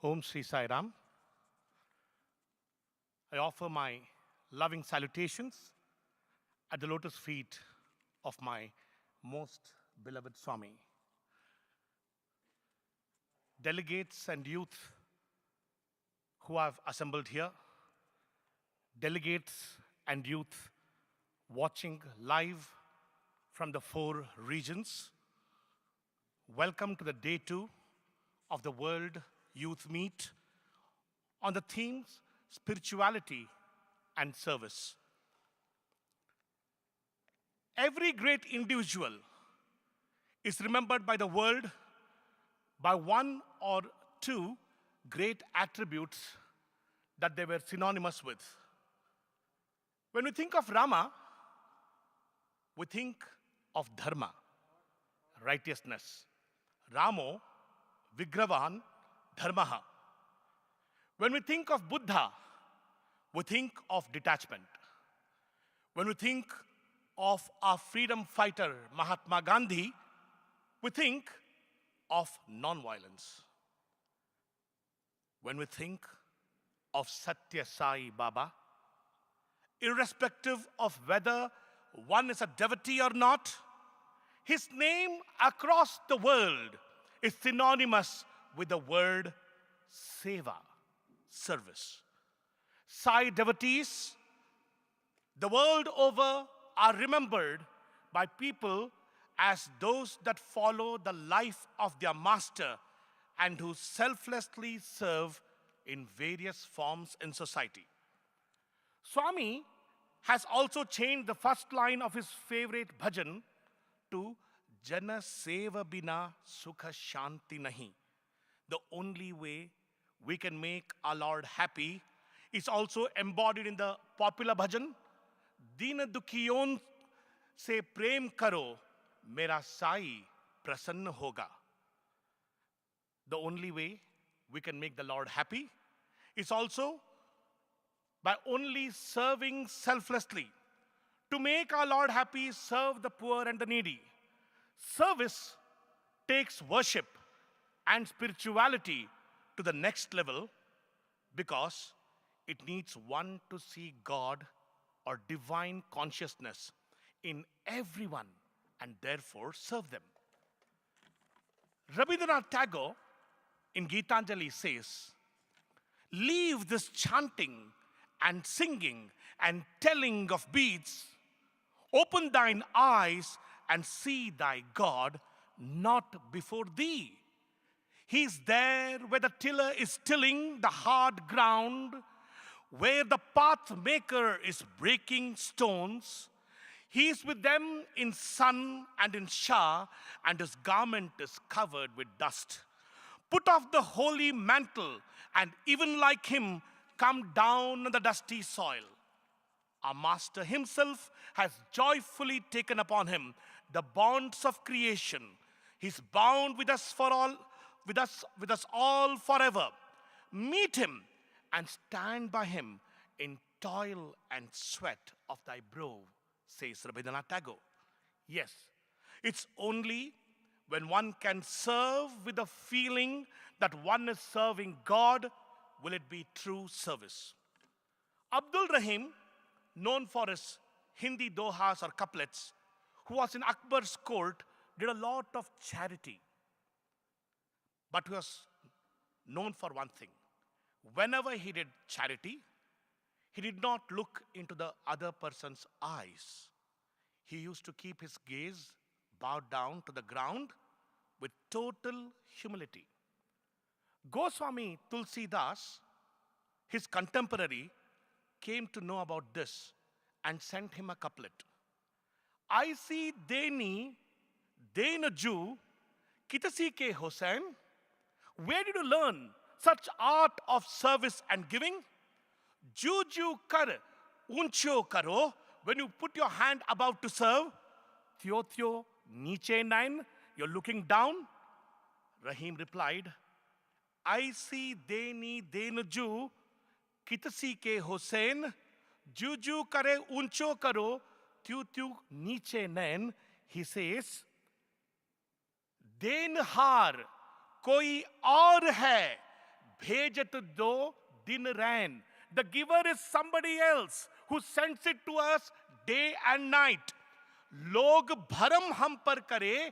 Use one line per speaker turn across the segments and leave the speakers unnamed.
Om Sri Sai Ram. I offer my loving salutations at the lotus feet of my most beloved Swami. Delegates and youth who have assembled here, delegates and youth watching live from the 4 regions, welcome to the day 2 of the World Youth Meet on the themes spirituality and service. Every great individual is remembered by the world by one or two great attributes that they were synonymous with. When we think of Rama, we think of dharma, righteousness. Ramo, Vigravan, Dharmaha. When we think of Buddha, we think of detachment. When we think of our freedom fighter, Mahatma Gandhi, we think of non-violence. When we think of Sathya Sai Baba, irrespective of whether one is a devotee or not, his name across the world is synonymous with the word seva, service. Sai devotees, the world over, are remembered by people as those that follow the life of their master and who selflessly serve in various forms in society. Swami has also changed the first line of his favorite bhajan to Jana Seva Bina Sukha Shanti Nahi. The only way we can make our Lord happy is also embodied in the popular bhajan, Deen Dukhiyon se prem karo, mera sai prasanna hoga. The only way we can make the Lord happy is also by only serving selflessly. To make our Lord happy, serve the poor and the needy. Service takes worship and spirituality to the next level because it needs one to see God or divine consciousness in everyone and therefore serve them. Rabindranath Tagore in Gitanjali says, leave this chanting and singing and telling of beads. Open thine eyes and see thy God not before thee. He's there where the tiller is tilling the hard ground, where the path maker is breaking stones. He is with them in sun and in shower, and his garment is covered with dust. Put off the holy mantle, and even like him, come down on the dusty soil. Our Master himself has joyfully taken upon him the bonds of creation. He's bound with us for all, with us all forever. Meet him and stand by him in toil and sweat of thy brow, says Rabindranath Tagore. Yes, it's only when one can serve with the feeling that one is serving God will it be true service. Abdul Rahim, known for his Hindi dohas or couplets, who was in Akbar's court, did a lot of charity. But he was known for one thing. Whenever he did charity, he did not look into the other person's eyes. He used to keep his gaze bowed down to the ground with total humility. Goswami Tulsidas, his contemporary, came to know about this and sent him a couplet. I see Deni, Denaju, Kitasi ke Hussain. Where did you learn such art of service and giving? Juju kar, uncho karo. When you put your hand above to serve, Thyo Thyo, Niche Nine, you're looking down. Rahim replied, I see Deni Denaju, Kitasi ke Hussain. Juju kare uncho karo, Thyu Thyu Niche Nain. He says, देनहार कोई और है bhejet do din rain. The giver is somebody else who sends it to us day and night. Log bharam hum par kare,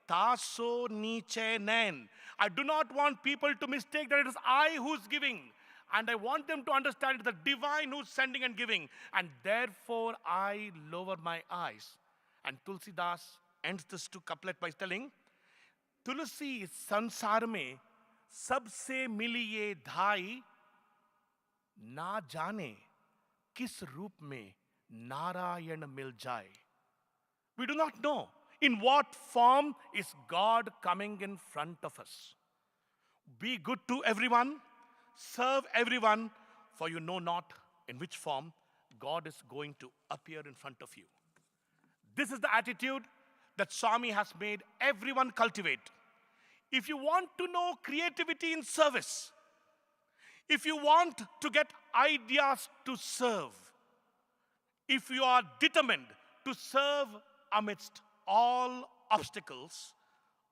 taso niche nain. I do not want people to mistake that it is I who's giving. And I want them to understand it's the divine who's sending and giving. And therefore, I lower my eyes. And Tulsidas ends this two couplet by telling, तुलसी संसार में सबसे मिली ये धाई, ना जाने किस रूप में नारायण मिल जाए. We do not know in what form is God coming in front of us. Be good to everyone, serve everyone, for you know not in which form God is going to appear in front of you. This is the attitude that Swami has made everyone cultivate. If you want to know creativity in service, if you want to get ideas to serve, if you are determined to serve amidst all obstacles,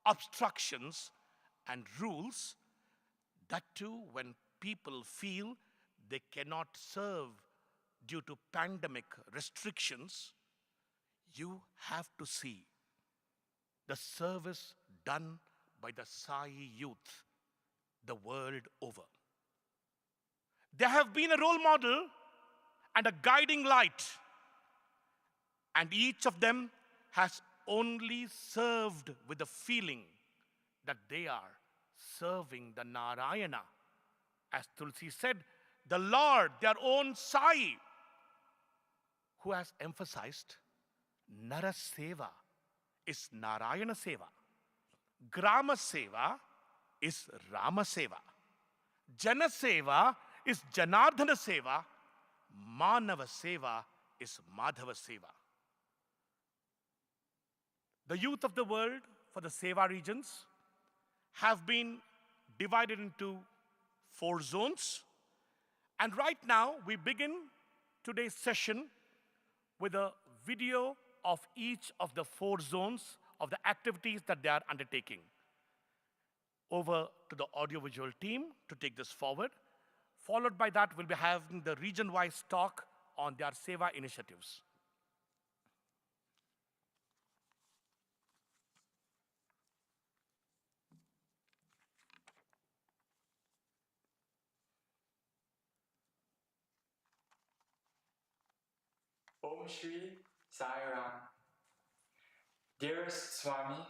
obstructions, and rules, that too when people feel they cannot serve due to pandemic restrictions, you have to see the service done by the Sai youth the world over. They have been a role model and a guiding light, and each of them has only served with the feeling that they are serving the Narayana. As Tulsi said, the Lord, their own Sai, who has emphasized Nara Seva is Narayana Seva. Grama Seva is Rama Seva. Jana Seva is Janardhana Seva. Manava Seva is Madhava Seva. The youth of the world for the Seva regions have been divided into 4 zones. And right now, we begin today's session with a video of each of the 4 zones of the activities that they are undertaking. Over to the audiovisual team to take this forward. Followed by that, we'll be having the region-wise talk on their Seva initiatives.
Om Shri Sai Ram. Dearest Swami,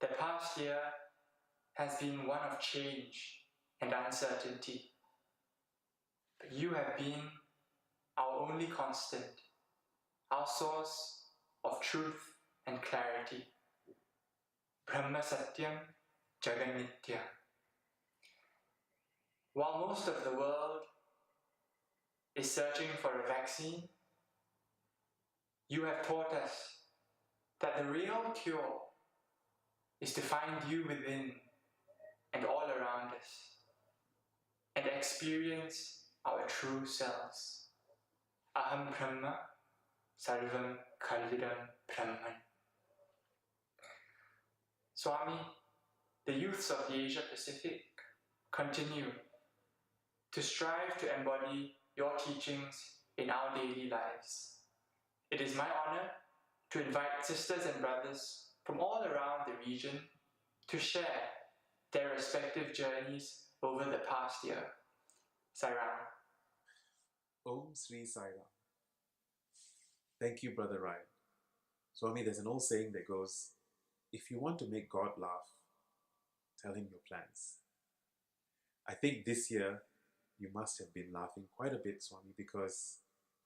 the past year has been one of change and uncertainty. But you have been our only constant, our source of truth and clarity. Brahma Satyam Jaganitya. While most of the world is searching for a vaccine, you have taught us that the real cure is to find you within and all around us and experience our true selves. Aham Brahma, Sarvam Kalvidam Brahman. Swami, the youths of the Asia Pacific continue to strive to embody your teachings in our daily lives. It is my honor to invite sisters and brothers from all around the region to share their respective journeys over the past year. Sairam.
Om Sri Sai Ram. Thank you, Brother Ryan. Swami, there's an old saying that goes, if you want to make God laugh, tell him your plans. I think this year you must have been laughing quite a bit, Swami, because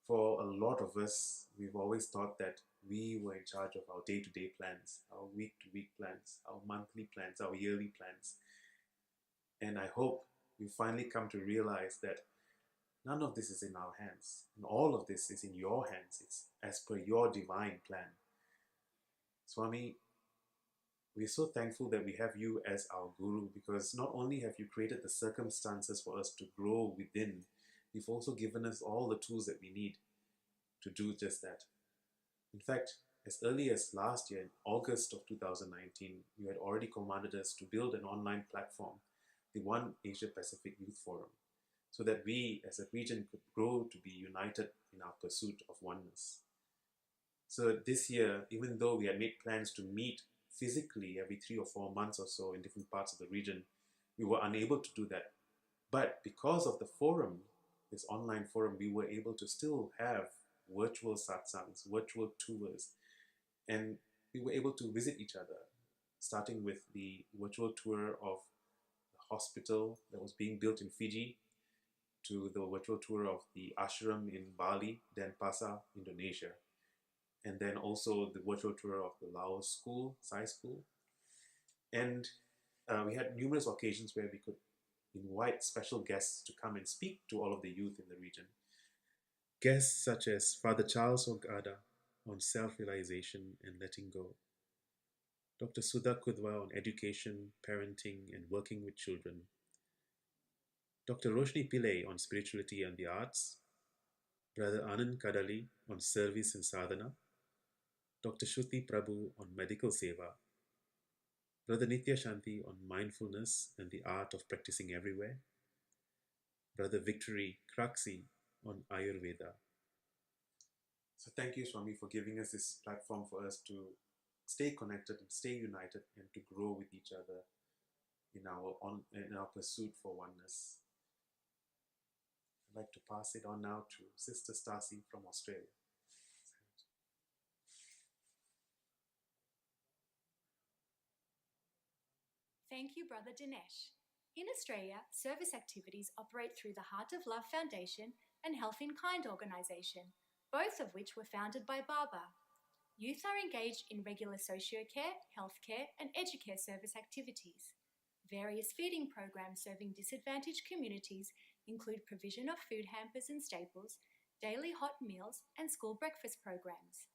for a lot of us, we've always thought that we were in charge of our day-to-day plans, our week-to-week plans, our monthly plans, our yearly plans. And I hope you finally come to realize that none of this is in our hands. And all of this is in your hands. It's as per your divine plan. Swami, we're so thankful that we have you as our Guru, because not only have you created the circumstances for us to grow within, you've also given us all the tools that we need to do just that. In fact, as early as last year, in August of 2019, you had already commanded us to build an online platform the One Asia Pacific Youth Forum, so that we as a region could grow to be united in our pursuit of oneness. So this year, even though we had made plans to meet physically every 3 or 4 months or so in different parts of the region, we were unable to do that. But because of the forum, this online forum, we were able to still have virtual satsangs, virtual tours, and we were able to visit each other, starting with the virtual tour of the hospital that was being built in Fiji, to the virtual tour of the ashram in Bali, Denpasar, Indonesia, and then also the virtual tour of the Laos school, Sai school. And we had numerous occasions where we could invite special guests to come and speak to all of the youth in the region. Guests such as Father Charles Ogada on self-realization and letting go, Dr. Sudha Kudwa on education, parenting, and working with children, Dr. Roshni Pillai on spirituality and the arts, Brother Anand Kadali on service and sadhana, Dr. Shruti Prabhu on medical seva, Brother Nitya Shanti on mindfulness and the art of practicing everywhere, Brother Victory Kraksi on Ayurveda. So thank you, Swami, for giving us this platform for us to stay connected and stay united and to grow with each other in our pursuit for oneness. I'd like to pass it on now to Sister Stasi from Australia.
Thank you, Brother Dinesh. In Australia, service activities operate through the Heart of Love Foundation and Health in Kind organisation, both of which were founded by Baba. Youth are engaged in regular socio-care, healthcare and educare service activities. Various feeding programs serving disadvantaged communities include provision of food hampers and staples, daily hot meals and school breakfast programs.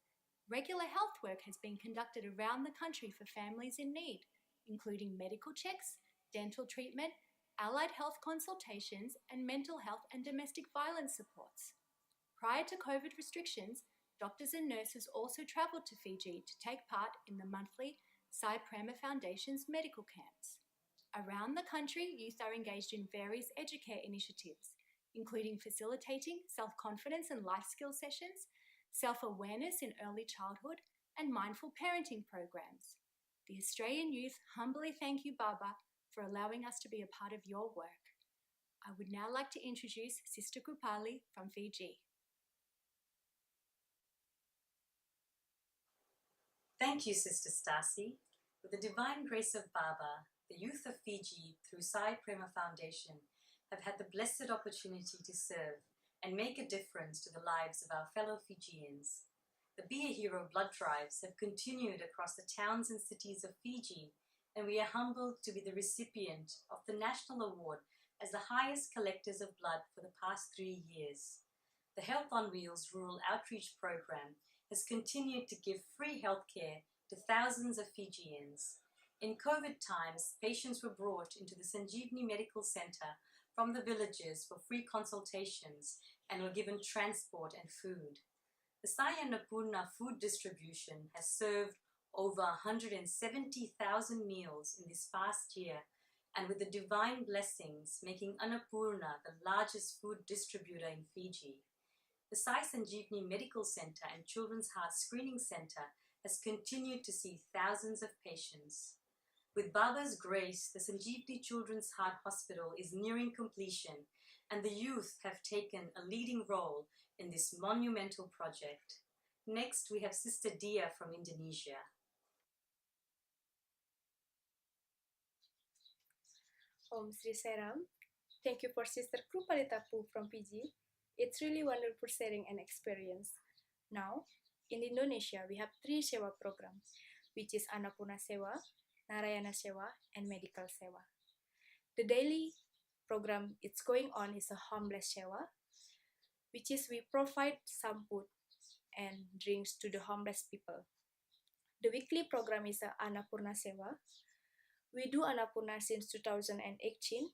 Regular health work has been conducted around the country for families in need, including medical checks, dental treatment, allied health consultations, and mental health and domestic violence supports. Prior to COVID restrictions, doctors and nurses also travelled to Fiji to take part in the monthly Sai Prema Foundation's medical camps. Around the country, youth are engaged in various educare initiatives, including facilitating self-confidence and life skill sessions, self-awareness in early childhood, and mindful parenting programs. The Australian youth humbly thank you, Baba, for allowing us to be a part of your work. I would now like to introduce Sister Krupali from Fiji.
Thank you, Sister Stasi. With the divine grace of Baba, the youth of Fiji, through Sai Prema Foundation, have had the blessed opportunity to serve and make a difference to the lives of our fellow Fijians. The Be a Hero blood drives have continued across the towns and cities of Fiji, and we are humbled to be the recipient of the National Award as the highest collectors of blood for the past 3 years. The Health on Wheels Rural Outreach Program has continued to give free healthcare to thousands of Fijians. In COVID times, patients were brought into the Sanjeevani Medical Center from the villages for free consultations and were given transport and food. The Sai Annapurna food distribution has served over 170,000 meals in this past year, and with the divine blessings making Annapurna the largest food distributor in Fiji. The Sai Sanjeevani Medical Center and Children's Heart Screening Center has continued to see thousands of patients. With Baba's grace, the Sanjeevani Children's Heart Hospital is nearing completion, and the youth have taken a leading role in this monumental project. Next, we have Sister Dia from Indonesia.
Om Sri Seram. Thank you for Sister Krupalitapu from Fiji. It's really wonderful sharing an experience. Now, in Indonesia, we have 3 Sewa programs, which is Annapurna Sewa, Narayana Sewa, and Medical Sewa. The daily program it's going on is a homeless Sewa, which is we provide some food and drinks to the homeless people. The weekly program is a Annapurna Sewa. We do Annapurna since 2018,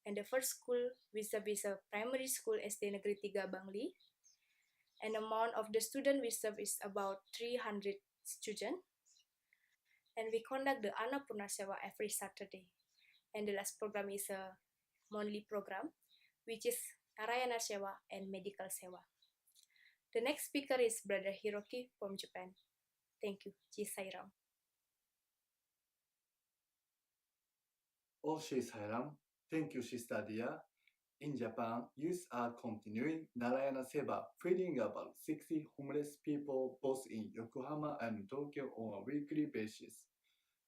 and the first school we serve is a primary school SD Negeri 3 Bangli, and the amount of the student we serve is about 300 students, and we conduct the Annapurna Sewa every Saturday. And the last program is a monthly program, which is Narayana Sewa and Medical Sewa. The next speaker is Brother Hiroki from Japan. Thank you. Ji Sairam.
Oh, Shri Sairam. Thank you, Sister Dia. In Japan, youth are continuing Narayana Seva, feeding about 60 homeless people both in Yokohama and Tokyo on a weekly basis.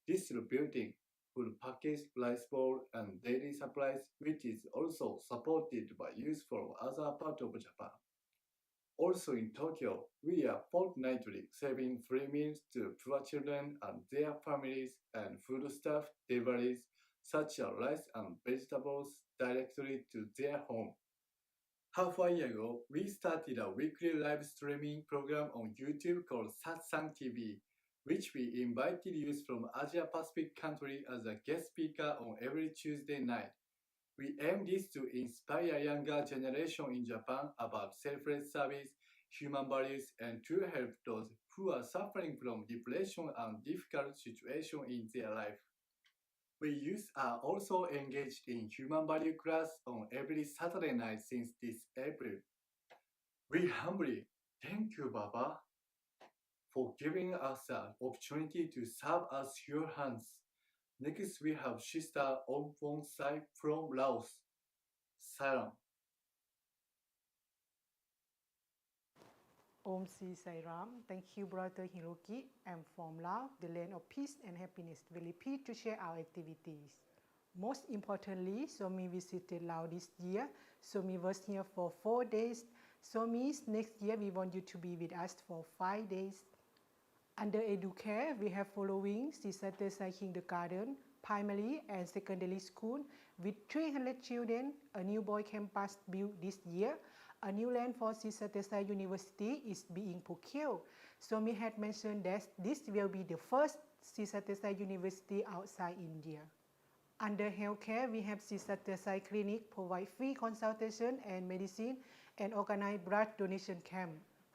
Distributing food package, rice bowl, and daily supplies, which is also supported by youth from other parts of Japan. Also in Tokyo, we are fortnightly serving free meals to poor children and their families and foodstuff deliveries such as rice and vegetables directly to their home. Half a year ago, we started a weekly live streaming program on YouTube called Satsang TV, which we invited youth from Asia Pacific country as a guest speaker on every Tuesday night. We aim this to inspire younger generation in Japan about selfless service, human values, and to help those who are suffering from depression and difficult situations in their life. We youth are also engaged in human value class on every Saturday night since this April. We humbly thank you, Baba, for giving us an opportunity to serve as your hands. Next, we have Sister On Fong Sai from Laos. Salam.
Om Sri Sai Ram. Thank you, Brother Hiroki. I'm from Laos, the land of peace and happiness. Very pleased to share our activities. Most importantly, Somi visited Laos this year. Somi was here for 4 days. Somi, next year we want you to be with us for 5 days. Under Educare, we have following Sathya Kindergarten, primary and secondary school with 300 children. A new boy campus built this year. A new land for Sathya University is being procured. Somi had mentioned that this will be the first Sathya University outside India. Under healthcare, we have Sathya Clinic provide free consultation and medicine and organize blood donation camp.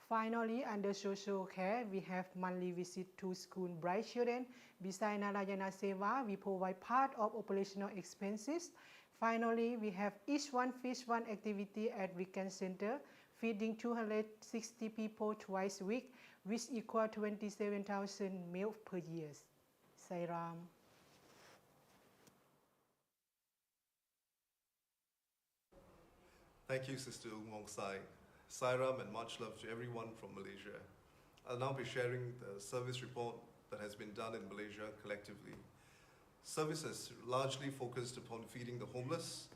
Finally, under social care, we have monthly visit to school bright children. Besides Narayana Seva, we provide part of operational expenses. Finally, we have each one fish one activity at weekend center, feeding 260 people twice a week, which equal 27,000 meals per year. Sairam.
Thank you, Sister Umong Sai. Sairam and much love to everyone from Malaysia. I'll now be sharing the service report that has been done in Malaysia collectively. Service has largely focused upon feeding the homeless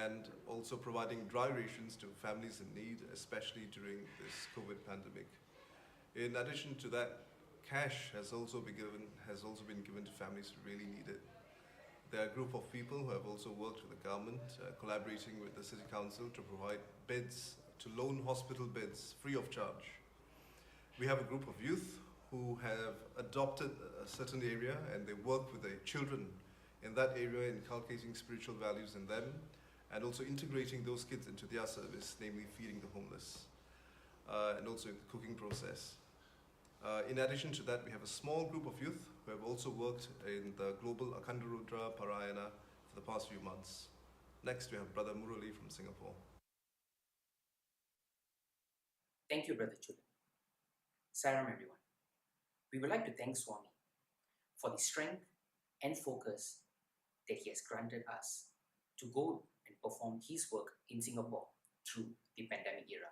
and also providing dry rations to families in need, especially during this COVID pandemic. In addition to that, cash has also been given to families who really need it. There are a group of people who have also worked with the government, collaborating with the City Council to provide beds, to loan hospital beds free of charge. We have a group of youth who have adopted a certain area and they work with the children in that area, inculcating spiritual values in them and also integrating those kids into their service, namely feeding the homeless and also the cooking process. In addition to that, we have a small group of youth who have also worked in the global Akhanda Rudra Parayana for the past few months. Next, we have Brother Murali from Singapore.
Thank you, Brother Chulan. Salam, everyone. We would like to thank Swami for the strength and focus that he has granted us to go and perform his work in Singapore through the pandemic era.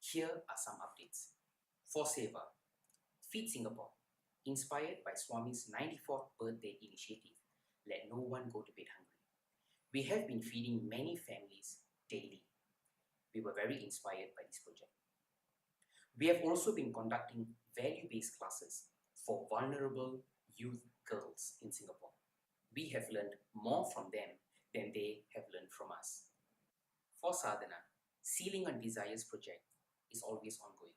Here are some updates. For Seva, Feed Singapore, inspired by Swami's 94th birthday initiative, Let No One Go to Bed Hungry. We have been feeding many families daily. We were very inspired by this project. We have also been conducting value-based classes for vulnerable youth girls in Singapore. We have learned more from them than they have learned from us. For Sadhana, Sealing on Desires project is always ongoing.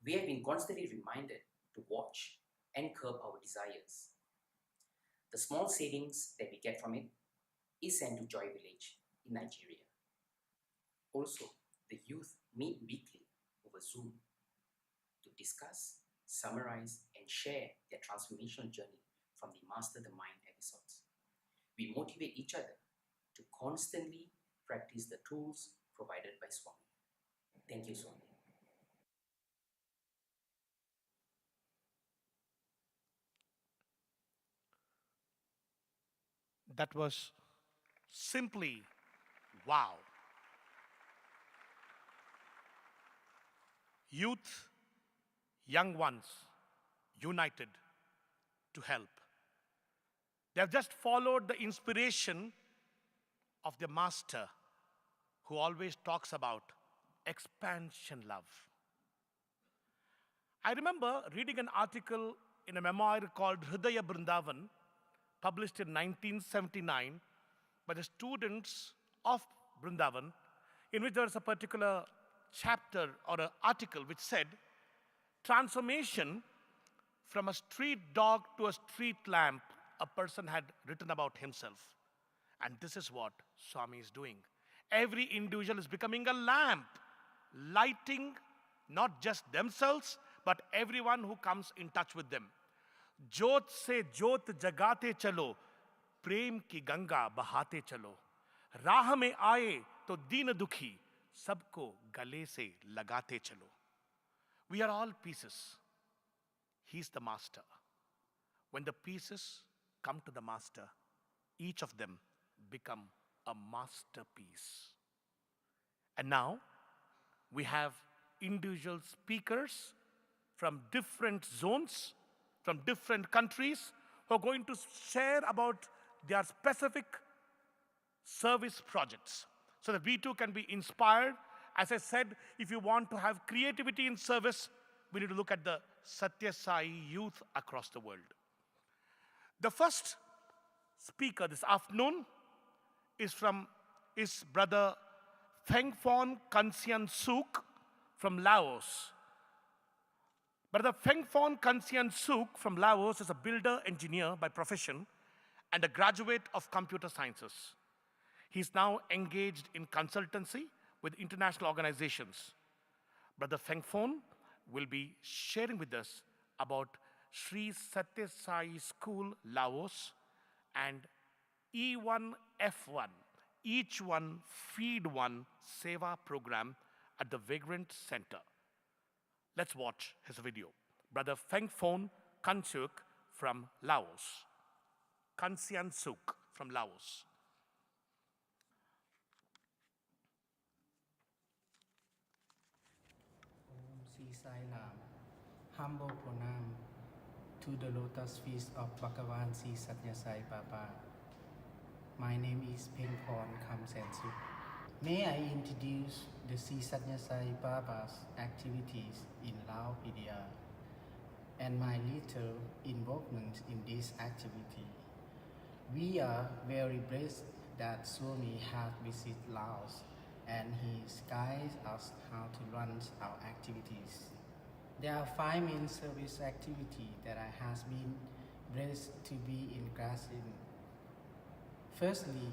We have been constantly reminded to watch and curb our desires. The small savings that we get from it is sent to Joy Village in Nigeria. Also, the youth meet weekly over Zoom to discuss, summarize, and share their transformational journey from the Master the Mind episodes. we motivate each other to constantly practice the tools provided by Swami. Thank you, Swami.
That was simply wow. Youth, young ones, united to help. They have just followed the inspiration of their master, who always talks about expansion love. I remember reading an article in a memoir called Hridaya Brindavan, published in 1979 by the students of Brindavan, in which there was a particular chapter or an article which said, transformation from a street dog to a street lamp, a person had written about himself. And this is what Swami is doing. Every individual is becoming a lamp, lighting not just themselves, but everyone who comes in touch with them. Jyot se jyot jagate chalo, prem ki ganga bahate chalo. Raah mein aaye to deen dukhi, sabko gale se lagate chalo. We are all pieces. He's the master. When the pieces come to the master, each of them become a masterpiece. And now we have individual speakers from different zones, from different countries, who are going to share about their specific service projects so that we too can be inspired. As I said, if you want to have creativity in service, we need to look at the Sathya Sai youth across the world. The first speaker this afternoon is Brother Phengphon Kansian Suk from Laos. Brother Phengphon Kansian Suk from Laos is a builder engineer by profession and a graduate of computer sciences. He's now engaged in consultancy with international organizations. Brother Phengphon will be sharing with us about Sri Sathya Sai School, Laos, and E1F1, Each One Feed One Seva program at the Vagrant Center. Let's watch his video. Brother Phengphon Kansiuk from Laos. Kansian Suk from Laos.
Om Sri Sai Ram. Humble pranam to the lotus feet of Bhagawan Sri Sathya Sai Baba. My name is Phengphon Kamsen Suk. May I introduce the Sri Sathya Sai Baba's activities in Laos, India, and my little involvement in this activity. We are very blessed that Swami has visited Laos and he guides us how to run our activities. There are 5 main service activities that I has been blessed to be in class in. Firstly,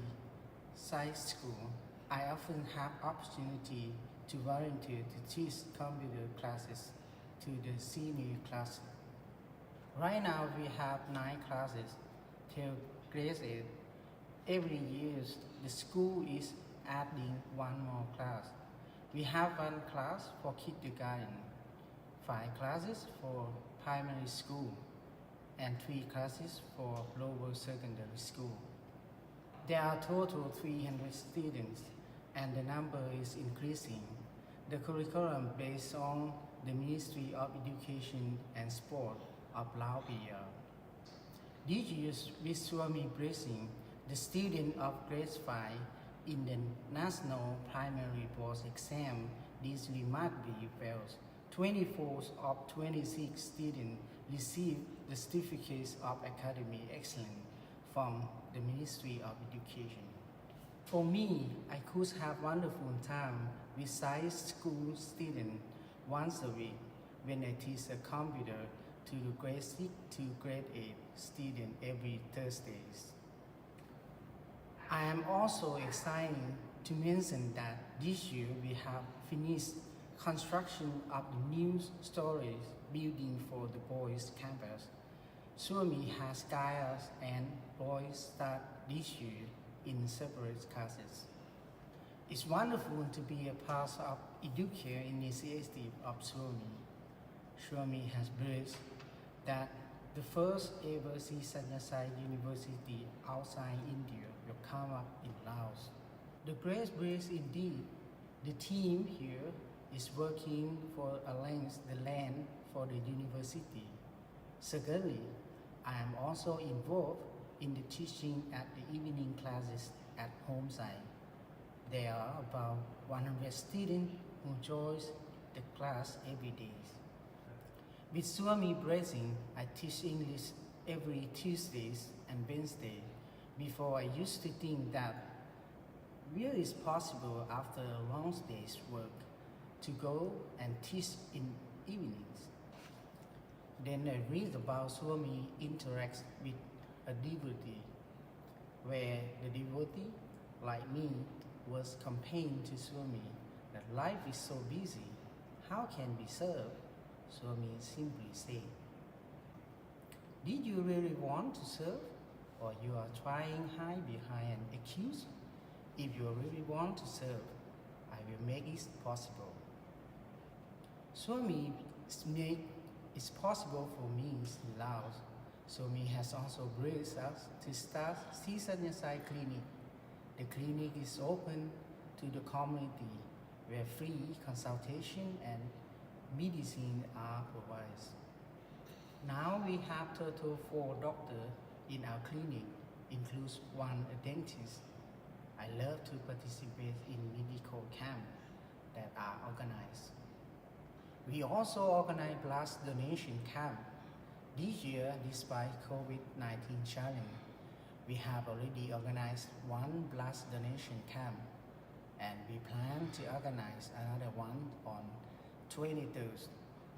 science school. I often have opportunity to volunteer to teach computer classes to the senior class. Right now we have 9 classes till grade 8. Every year the school is adding 1 more class. We have 1 class for kindergarten, 5 classes for primary school, and 3 classes for lower secondary school. There are total 300 students and the number is increasing. The curriculum based on the Ministry of Education and Sport of Laos. This year, with Swami blessing, the student of grade 5 in the National Primary Board exam this remarkably well. 24 of 26 students received the certificates of academic excellence from the Ministry of Education. For me, I could have wonderful time with science school students once a week when I teach a computer to the grade 6 to grade 8 students every Thursdays. I am also excited to mention that this year we have finished construction of the new storage building for the boys' campus. Swami has guided us and boys start this year in separate classes. It's wonderful to be a part of educational initiative of Swami. Swami has blessed that the first ever Sri Sathya Sai University outside India will come up in Laos. The great grace indeed. The team here is working for arrange the land for the university. Secondly, I am also involved in the teaching at the evening classes at home site. There are about 100 students who join the class every day. With Swami blessing, I teach English every Tuesdays and Wednesday. Before I used to think that where is possible after a long day's work to go and teach in evenings. Then I read about Swami interacts with a devotee, where the devotee, like me, was complaining to Swami that life is so busy, how can we serve? Swami simply said, did you really want to serve, or you are trying hide behind an excuse? If you really want to serve, I will make it possible. Swami make it possible for me in Laos. Swami has also blessed us to start Sri Sathya Sai Clinic. The clinic is open to the community where free consultation and medicine are provided. Now we have total 4 doctors in our clinic, includes 1 dentist. I love to participate in medical camps that are organized. We also organize blood donation camp. This year, despite COVID-19 challenge, we have already organized 1 blood donation camp, and we plan to organize another one on 23rd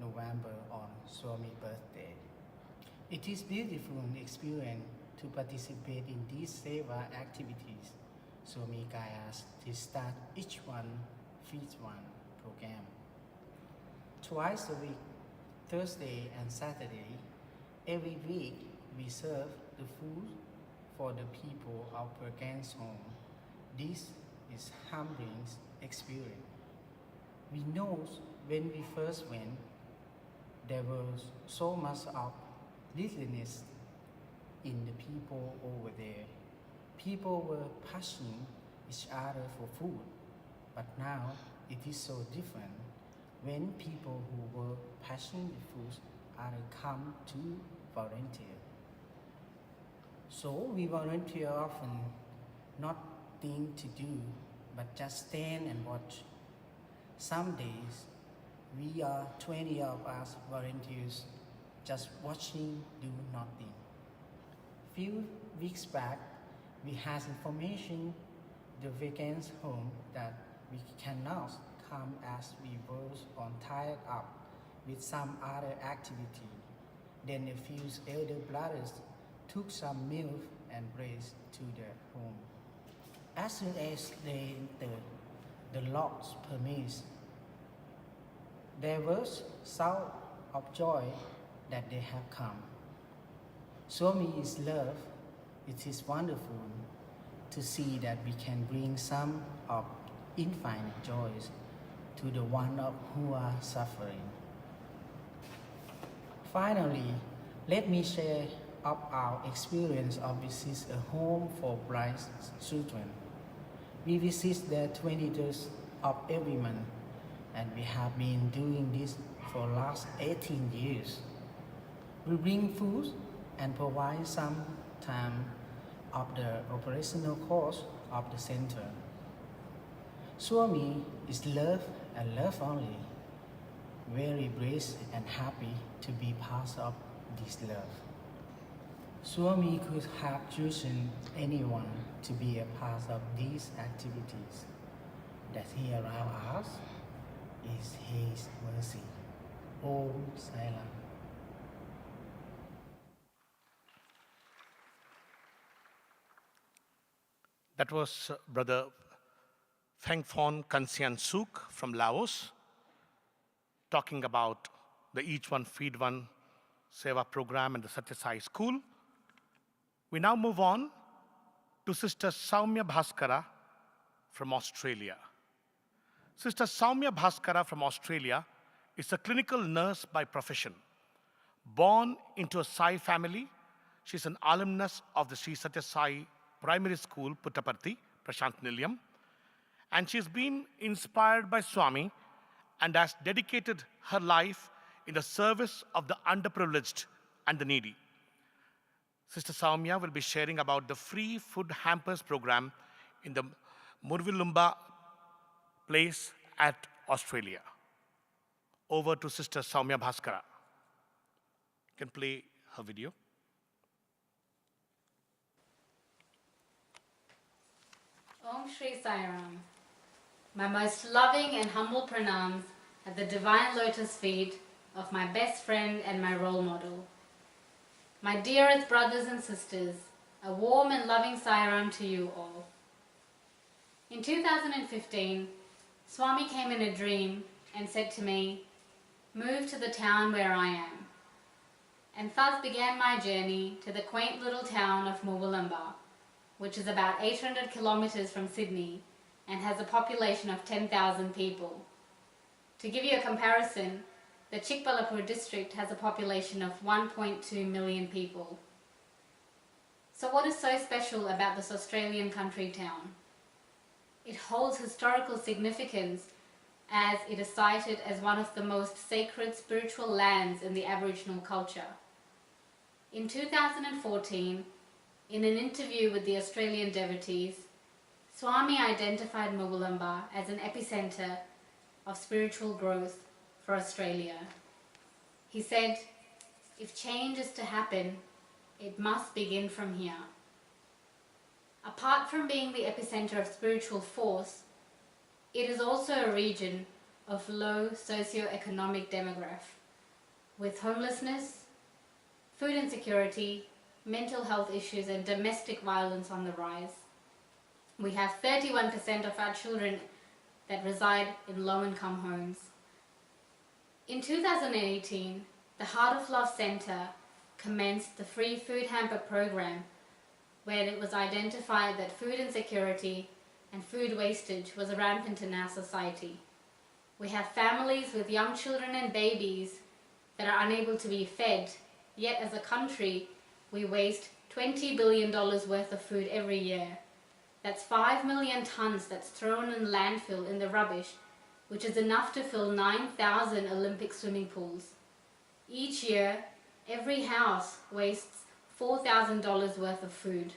November on Swami's birthday. It is beautiful experience to participate in these seva activities. Swami guides us to start each one feeds one program. Twice a week, Thursday and Saturday, every week we serve the food for the people of Pergan's home. This is humbling experience. We know when we first went, there was so much of littleness in the people over there. People were pushing each other for food, but now it is so different. When people who were pushing the food are come to volunteer. So we volunteer often, not thing to do, but just stand and watch. Some days, we are 20 of us volunteers just watching, do nothing. Few weeks back, we had information the vacant home that we cannot come as we were on tied up with some other activity. Then a few elder brothers took some milk and bread to their home. As soon as they entered, the Lord's permission, there was shout of joy that they have come. Swami is love. It is wonderful to see that we can bring some of infinite joys to the one of who are suffering. Finally, let me share of our experience of visit a home for blind children. We visit the 20th of every month, and we have been doing this for last 18 years. We bring food and provide some time of the operational cost of the center. Swami is love and love only. Very blessed and happy to be part of this love. Swami could have chosen anyone to be a part of these activities. That he allows us is his mercy. Om Sai Ram.
That was Brother Phengphon Kansian Suk from Laos, talking about the Each One Feed One Seva program and the Sathya Sai School. We now move on to Sister Saumya Bhaskara from Australia. Sister Saumya Bhaskara from Australia is a clinical nurse by profession. Born into a Sai family, she is an alumnus of the Sri Sathya Sai Primary School, Puttaparthi, Prashant Nilayam, and she's been inspired by Swami and has dedicated her life in the service of the underprivileged and the needy. Sister Saumya will be sharing about the free food hampers program in the Murvilumba place at Australia. Over to Sister Saumya Bhaskara. You can play her video.
Om Shri Sai Ram. My most loving and humble pranams at the divine lotus feet of my best friend and my role model. My dearest brothers and sisters, a warm and loving Sai Ram to you all. In 2015, Swami came in a dream and said to me, "Move to the town where I am." And thus began my journey to the quaint little town of Murvilumba, which is about 800 kilometers from Sydney and has a population of 10,000 people. To give you a comparison, the Chikbalapur district has a population of 1.2 million people. So what is so special about this Australian country town? It holds historical significance as it is cited as one of the most sacred spiritual lands in the Aboriginal culture. In 2014, in an interview with the Australian devotees, Swami identified Murvilumba as an epicenter of spiritual growth for Australia. He said, "If change is to happen, it must begin from here." Apart from being the epicenter of spiritual force, it is also a region of low socio-economic demographic, with homelessness, food insecurity, mental health issues and domestic violence on the rise. We have 31% of our children that reside in low-income homes. In 2018, the Heart of Love Centre commenced the free food hamper program, where it was identified that food insecurity and food wastage was rampant in our society. We have families with young children and babies that are unable to be fed, yet as a country we waste $20 billion worth of food every year. That's 5 million tons that's thrown in landfill in the rubbish, which is enough to fill 9,000 Olympic swimming pools. Each year, every house wastes $4,000 worth of food.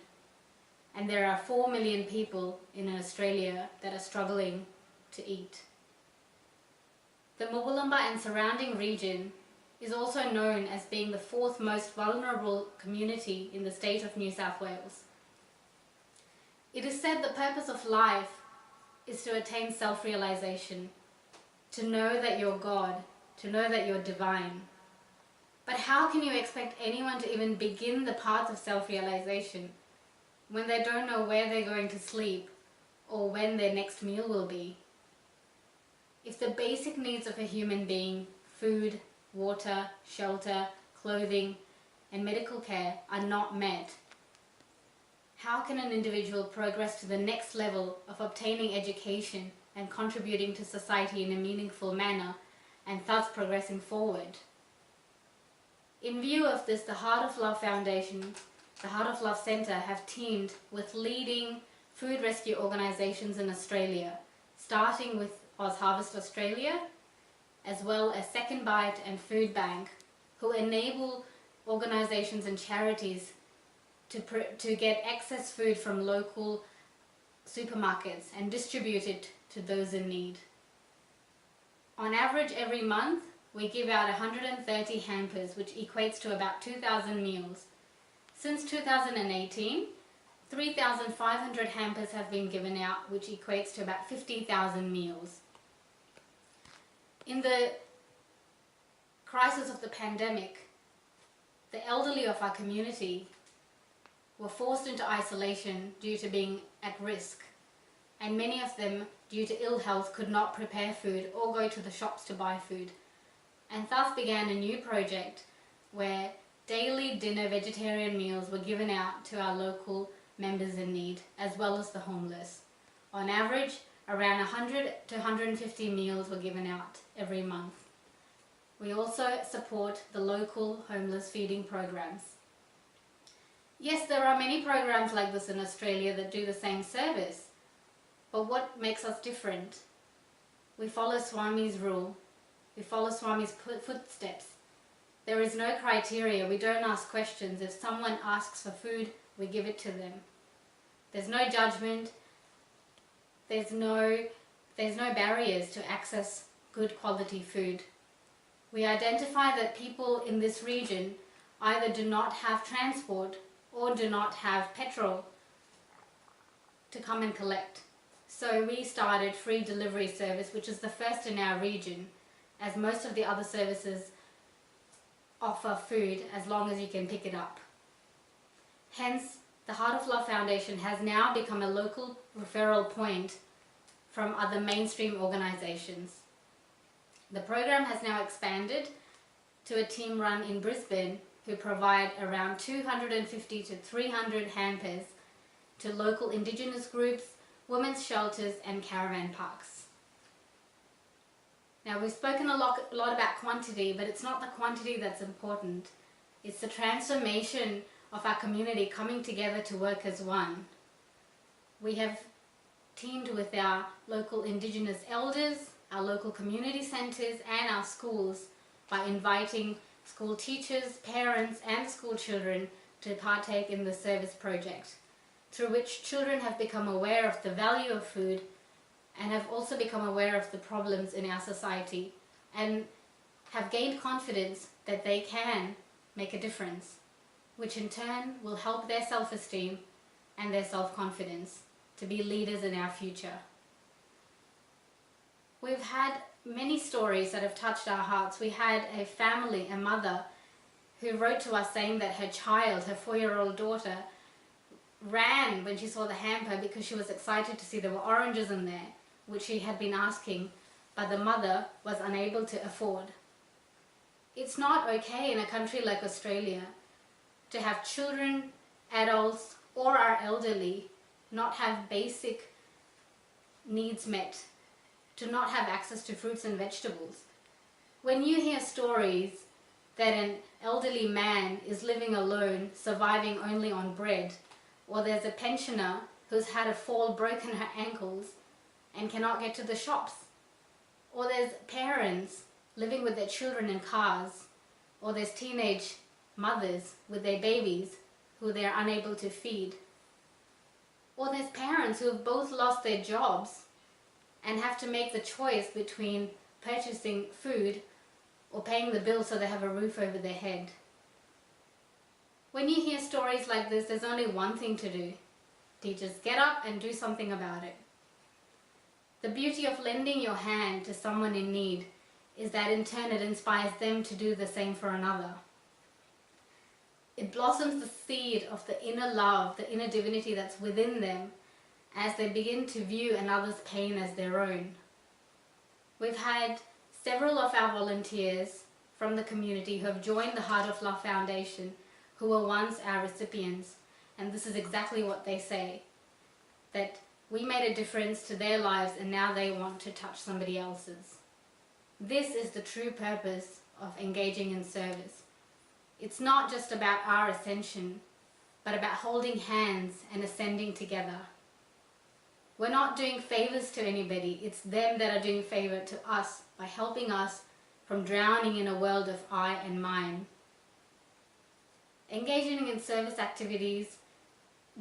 And there are 4 million people in Australia that are struggling to eat. The Murvilumba and surrounding region is also known as being the fourth most vulnerable community in the state of New South Wales. It is said the purpose of life is to attain self-realization, to know that you're God, to know that you're divine. But how can you expect anyone to even begin the path of self-realization when they don't know where they're going to sleep or when their next meal will be? If the basic needs of a human being, food, water, shelter, clothing, and medical care are not met, how can an individual progress to the next level of obtaining education and contributing to society in a meaningful manner and thus progressing forward? In view of this, the Heart of Love Foundation, the Heart of Love Centre have teamed with leading food rescue organisations in Australia, starting with Oz Harvest Australia, as well as Second Bite and Food Bank, who enable organisations and charities to get excess food from local supermarkets and distribute it to those in need. On average, every month, we give out 130 hampers, which equates to about 2,000 meals. Since 2018, 3,500 hampers have been given out, which equates to about 50,000 meals. In the crisis of the pandemic, the elderly of our community were forced into isolation due to being at risk, and many of them, due to ill health, could not prepare food or go to the shops to buy food, and thus began a new project where daily dinner vegetarian meals were given out to our local members in need, as well as the homeless. On average, around 100 to 150 meals were given out every month. We also support the local homeless feeding programs. Yes, there are many programs like this in Australia that do the same service, but what makes us different? We follow Swami's rule. We follow Swami's footsteps. There is no criteria. We don't ask questions. If someone asks for food, we give it to them. There's no judgment. There's no barriers to access good quality food. We identify that people in this region either do not have transport or do not have petrol to come and collect. So we started free delivery service, which is the first in our region, as most of the other services offer food as long as you can pick it up. Hence, the Heart of Love Foundation has now become a local referral point from other mainstream organizations. The program has now expanded to a team run in Brisbane who provide around 250 to 300 hampers to local Indigenous groups, women's shelters and caravan parks. Now, we've spoken a lot about quantity, but it's not the quantity that's important. It's the transformation of our community coming together to work as one. We have teamed with our local Indigenous elders, our local community centres and our schools by inviting school teachers, parents and school children to partake in the service project, through which children have become aware of the value of food and have also become aware of the problems in our society and have gained confidence that they can make a difference, which in turn will help their self-esteem and their self-confidence to be leaders in our future. We've had many stories that have touched our hearts. We had a family, a mother, who wrote to us saying that her child, her 4-year-old daughter, ran when she saw the hamper because she was excited to see there were oranges in there, which she had been asking, but the mother was unable to afford. It's not okay in a country like Australia to have children, adults, or our elderly not have basic needs met, to not have access to fruits and vegetables. When you hear stories that an elderly man is living alone, surviving only on bread, or there's a pensioner who's had a fall, broken her ankles, and cannot get to the shops, or there's parents living with their children in cars, or there's teenage mothers with their babies who they're unable to feed, or there's parents who have both lost their jobs and have to make the choice between purchasing food or paying the bill so they have a roof over their head. When you hear stories like this, there's only one thing to do. Teachers, get up and do something about it. The beauty of lending your hand to someone in need is that in turn it inspires them to do the same for another. It blossoms the seed of the inner love, the inner divinity that's within them as they begin to view another's pain as their own. We've had several of our volunteers from the community who have joined the Heart of Love Foundation who were once our recipients, and this is exactly what they say, that we made a difference to their lives and now they want to touch somebody else's. This is the true purpose of engaging in service. It's not just about our ascension, but about holding hands and ascending together. We're not doing favors to anybody, it's them that are doing favor to us by helping us from drowning in a world of I and mine. Engaging in service activities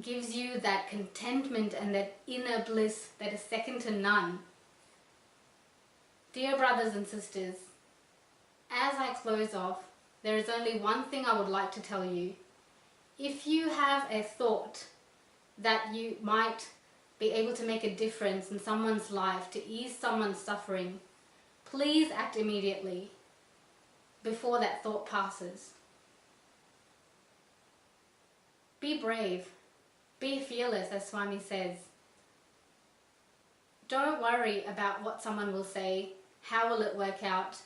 gives you that contentment and that inner bliss that is second to none. Dear brothers and sisters, as I close off, there is only one thing I would like to tell you. If you have a thought that you might be able to make a difference in someone's life, to ease someone's suffering, please act immediately before that thought passes. Be brave. Be fearless, as Swami says. Don't worry about what someone will say. How will it work out?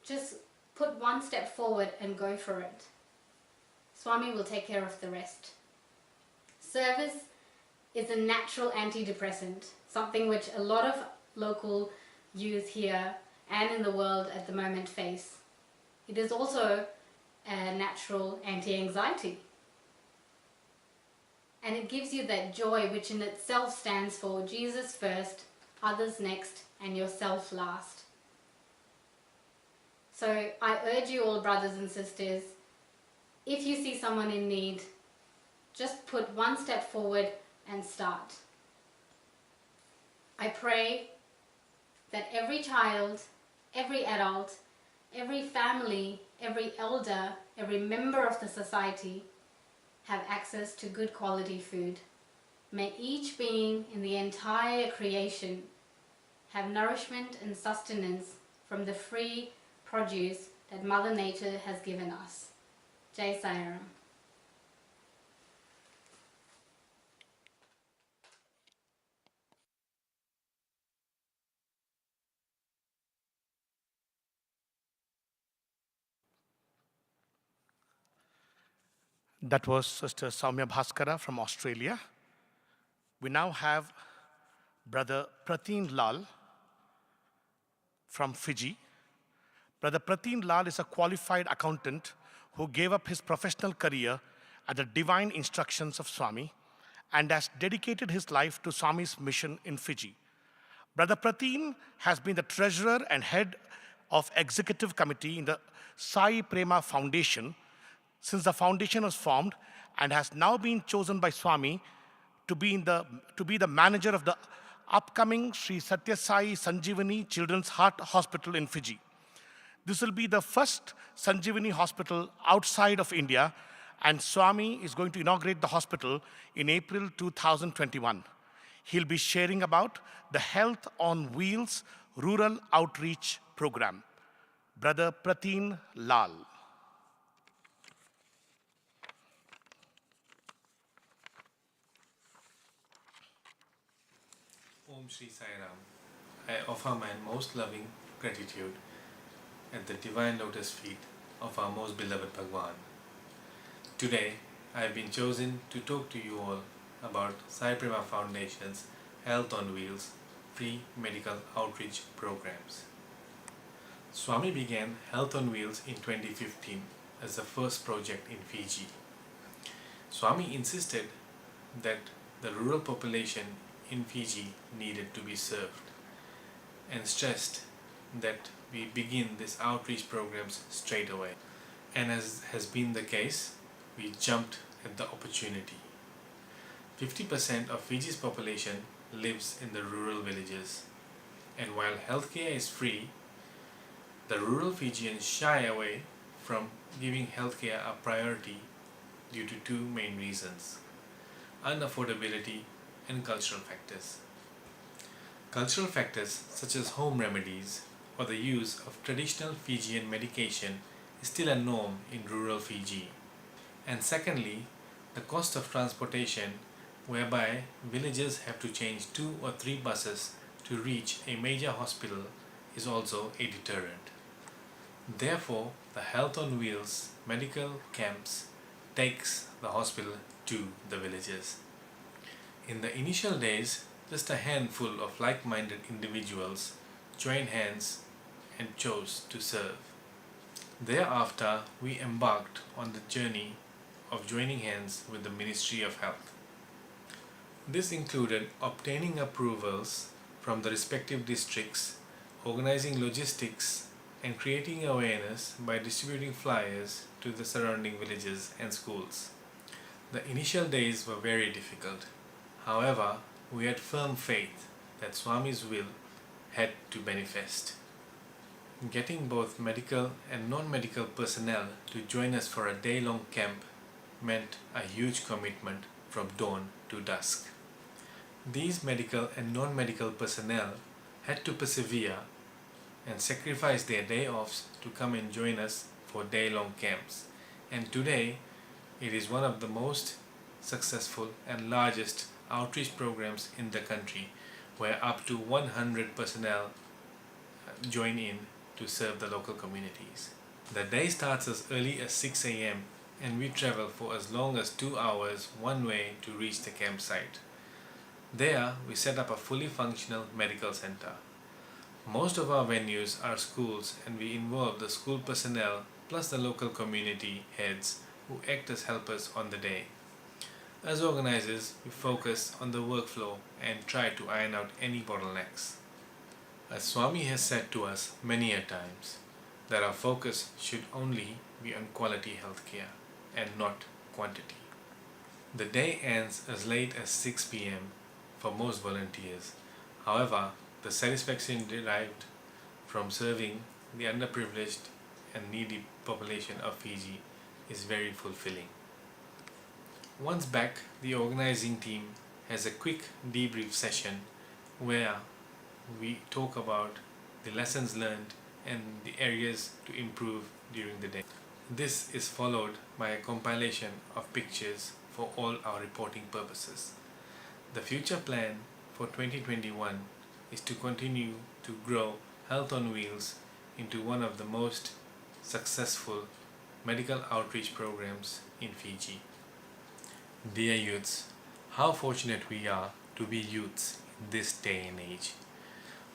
Just put one step forward and go for it. Swami will take care of the rest. Service is a natural antidepressant, something which a lot of local youth here and in the world at the moment face. It is also a natural anti-anxiety. And it gives you that joy which in itself stands for Jesus first, others next, and yourself last. So I urge you all, brothers and sisters, if you see someone in need, just put one step forward and start. I pray that every child, every adult, every family, every elder, every member of the society have access to good quality food. May each being in the entire creation have nourishment and sustenance from the free produce that Mother Nature has given us. Jai Sai Ram.
That was Sister Soumya Bhaskara from Australia. We now have Brother Prateen Lal from Fiji. Brother Prateen Lal is a qualified accountant who gave up his professional career at the divine instructions of Swami and has dedicated his life to Swami's mission in Fiji. Brother Prateen has been the treasurer and head of executive committee in the Sai Prema Foundation since the foundation was formed, and has now been chosen by Swami to be the manager of the upcoming Sri Sathya Sai Sanjeevani Children's Heart Hospital in Fiji. This will be the first Sanjeevani hospital outside of India, and Swami is going to inaugurate the hospital in April 2021. He'll be sharing about the Health on Wheels Rural Outreach Program. Brother Prateen Lal.
Om Shri Sai Ram. I offer my most loving gratitude at the divine lotus feet of our most beloved Bhagawan. Today, I have been chosen to talk to you all about Sai Prema Foundation's Health on Wheels free medical outreach programs. Swami began Health on Wheels in 2015 as the first project in Fiji. Swami insisted that the rural population in Fiji needed to be served and stressed that we begin these outreach programs straight away. And as has been the case, we jumped at the opportunity. 50% of Fiji's population lives in the rural villages, and while healthcare is free, the rural Fijians shy away from giving healthcare a priority due to two main reasons: unaffordability and cultural factors. Cultural factors such as home remedies or the use of traditional Fijian medication is still a norm in rural Fiji. And secondly, the cost of transportation, whereby villagers have to change 2 or 3 buses to reach a major hospital, is also a deterrent. Therefore, the Health on Wheels medical camps takes the hospital to the villages. In the initial days, just a handful of like-minded individuals joined hands and chose to serve. Thereafter, we embarked on the journey of joining hands with the Ministry of Health. This included obtaining approvals from the respective districts, organizing logistics, and creating awareness by distributing flyers to the surrounding villages and schools. The initial days were very difficult. However, we had firm faith that Swami's will had to manifest. Getting both medical and non-medical personnel to join us for a day-long camp meant a huge commitment from dawn to dusk. These medical and non-medical personnel had to persevere and sacrifice their day offs to come and join us for day-long camps. And today, it is one of the most successful and largest outreach programs in the country, where up to 100 personnel join in to serve the local communities. The day starts as early as 6 a.m. and we travel for as long as 2 hours one way to reach the campsite. There, we set up a fully functional medical center. Most of our venues are schools and we involve the school personnel plus the local community heads who act as helpers on the day. As organizers, we focus on the workflow and try to iron out any bottlenecks. As Swami has said to us many a times, that our focus should only be on quality healthcare and not quantity. The day ends as late as 6 p.m. for most volunteers. However, the satisfaction derived from serving the underprivileged and needy population of Fiji is very fulfilling. Once back, the organizing team has a quick debrief session where we talk about the lessons learned and the areas to improve during the day. This is followed by a compilation of pictures for all our reporting purposes. The future plan for 2021 is to continue to grow Health on Wheels into one of the most successful medical outreach programs in Fiji. Dear youths, how fortunate we are to be youths in this day and age,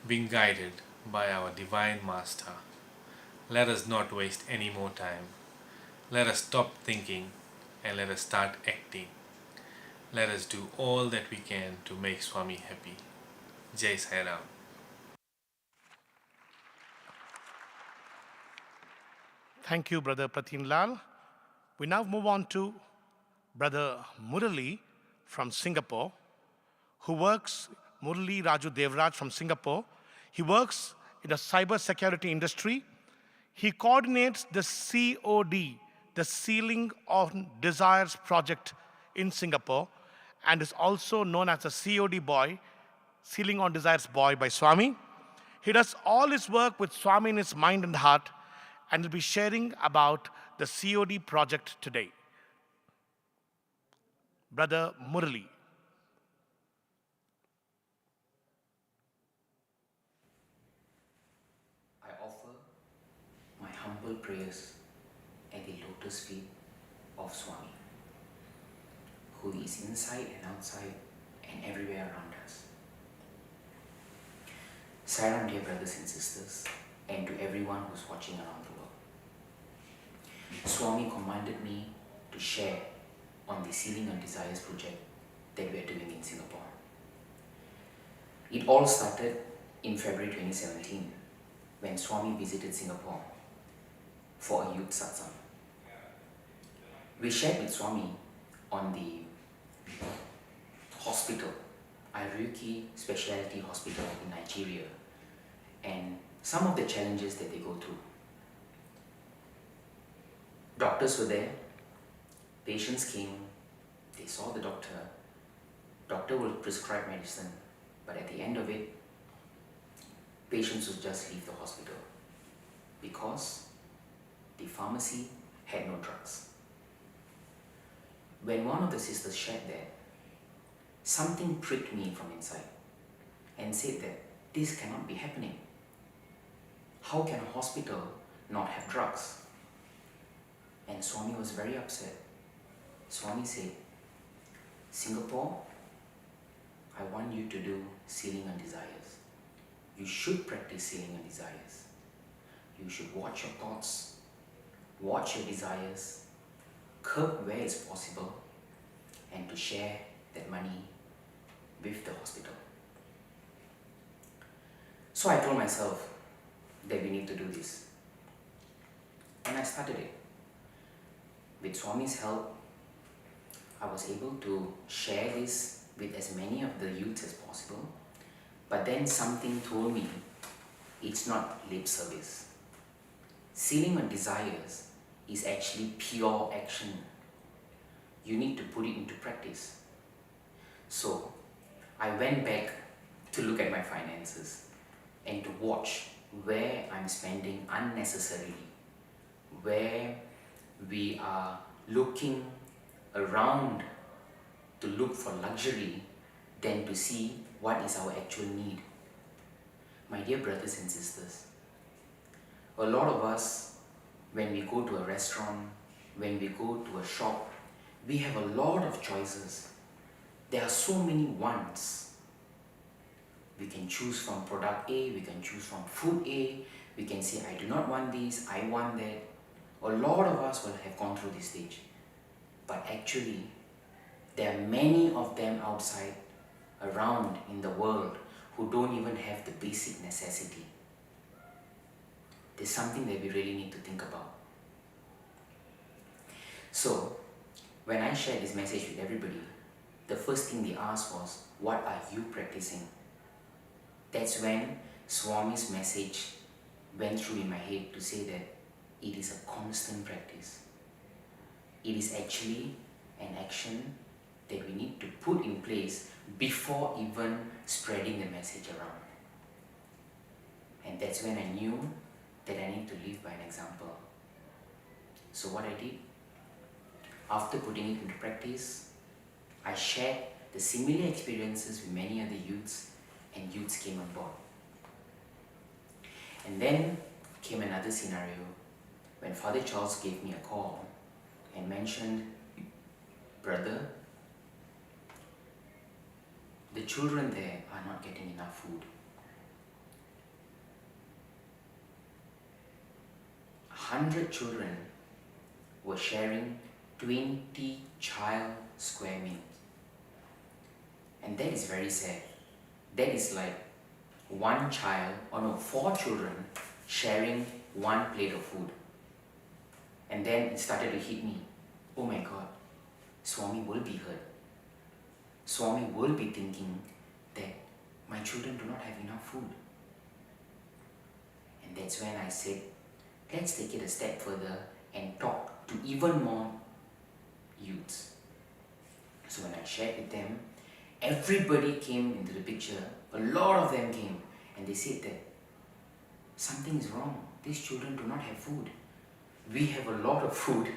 being guided by our Divine Master. Let us not waste any more time. Let us stop thinking and let us start acting. Let us do all that we can to make Swami happy. Jai Sai Ram.
Thank you, Brother Pratin Lal. We now move on to Brother Murali from Singapore, who works, Murali Raju Devraj from Singapore. He works in the cyber security industry. He coordinates the COD, the Sealing on Desires project in Singapore, and is also known as the COD boy, Sealing on Desires boy by Swami. He does all his work with Swami in his mind and heart, and will be sharing about the COD project today. Brother Murali.
I offer my humble prayers at the lotus feet of Swami, who is inside and outside and everywhere around us. Sairam, dear brothers and sisters, and to everyone who's watching around the world. Swami commanded me to share on the Sealing on Desires project that we are doing in Singapore. It all started in February 2017 when Swami visited Singapore for a youth satsang. We shared with Swami on the hospital, Ayurvedic Specialty Hospital in Nigeria, and some of the challenges that they go through. Doctors were there, patients came, they saw the doctor will prescribe medicine, but at the end of it, patients would just leave the hospital because the pharmacy had no drugs. When one of the sisters shared that, something pricked me from inside and said that this cannot be happening. How can a hospital not have drugs? And Swami was very upset. Swami said, Singapore, I want you to do Sealing on Desires. You should practice Sealing on Desires. You should watch your thoughts, watch your desires, curb where it's possible, and to share that money with the hospital. So I told myself that we need to do this. And I started it. With Swami's help, I was able to share this with as many of the youths as possible. But then something told me it's not lip service. Sealing on Desires is actually pure action. You need to put it into practice. So I went back to look at my finances and to watch where I'm spending unnecessarily, where we are looking around to look for luxury than to see what is our actual need. My dear brothers and sisters, a lot of us when we go to a restaurant, when we go to a shop, we have a lot of choices. There are so many wants. We can choose from product A, we can choose from food A, we can say, I do not want this, I want that. A lot of us will have gone through this stage. But actually, there are many of them outside, around in the world, who don't even have the basic necessity. There's something that we really need to think about. So, when I shared this message with everybody, the first thing they asked was, what are you practicing? That's when Swami's message went through in my head to say that it is a constant practice. It is actually an action that we need to put in place before even spreading the message around. And that's when I knew that I need to live by an example. So what I did, after putting it into practice, I shared the similar experiences with many other youths, and youths came on board. And then came another scenario when Father Charles gave me a call and mentioned, brother, the children there are not getting enough food. 100 children were sharing 20 child square meals. And that is very sad. That is like one child, or no, 4 children sharing one plate of food. And then it started to hit me. Oh my God, Swami will be hurt. Swami will be thinking that my children do not have enough food. And that's when I said, let's take it a step further and talk to even more youths. So when I shared with them, everybody came into the picture. A lot of them came and they said that something is wrong. These children do not have food. We have a lot of food.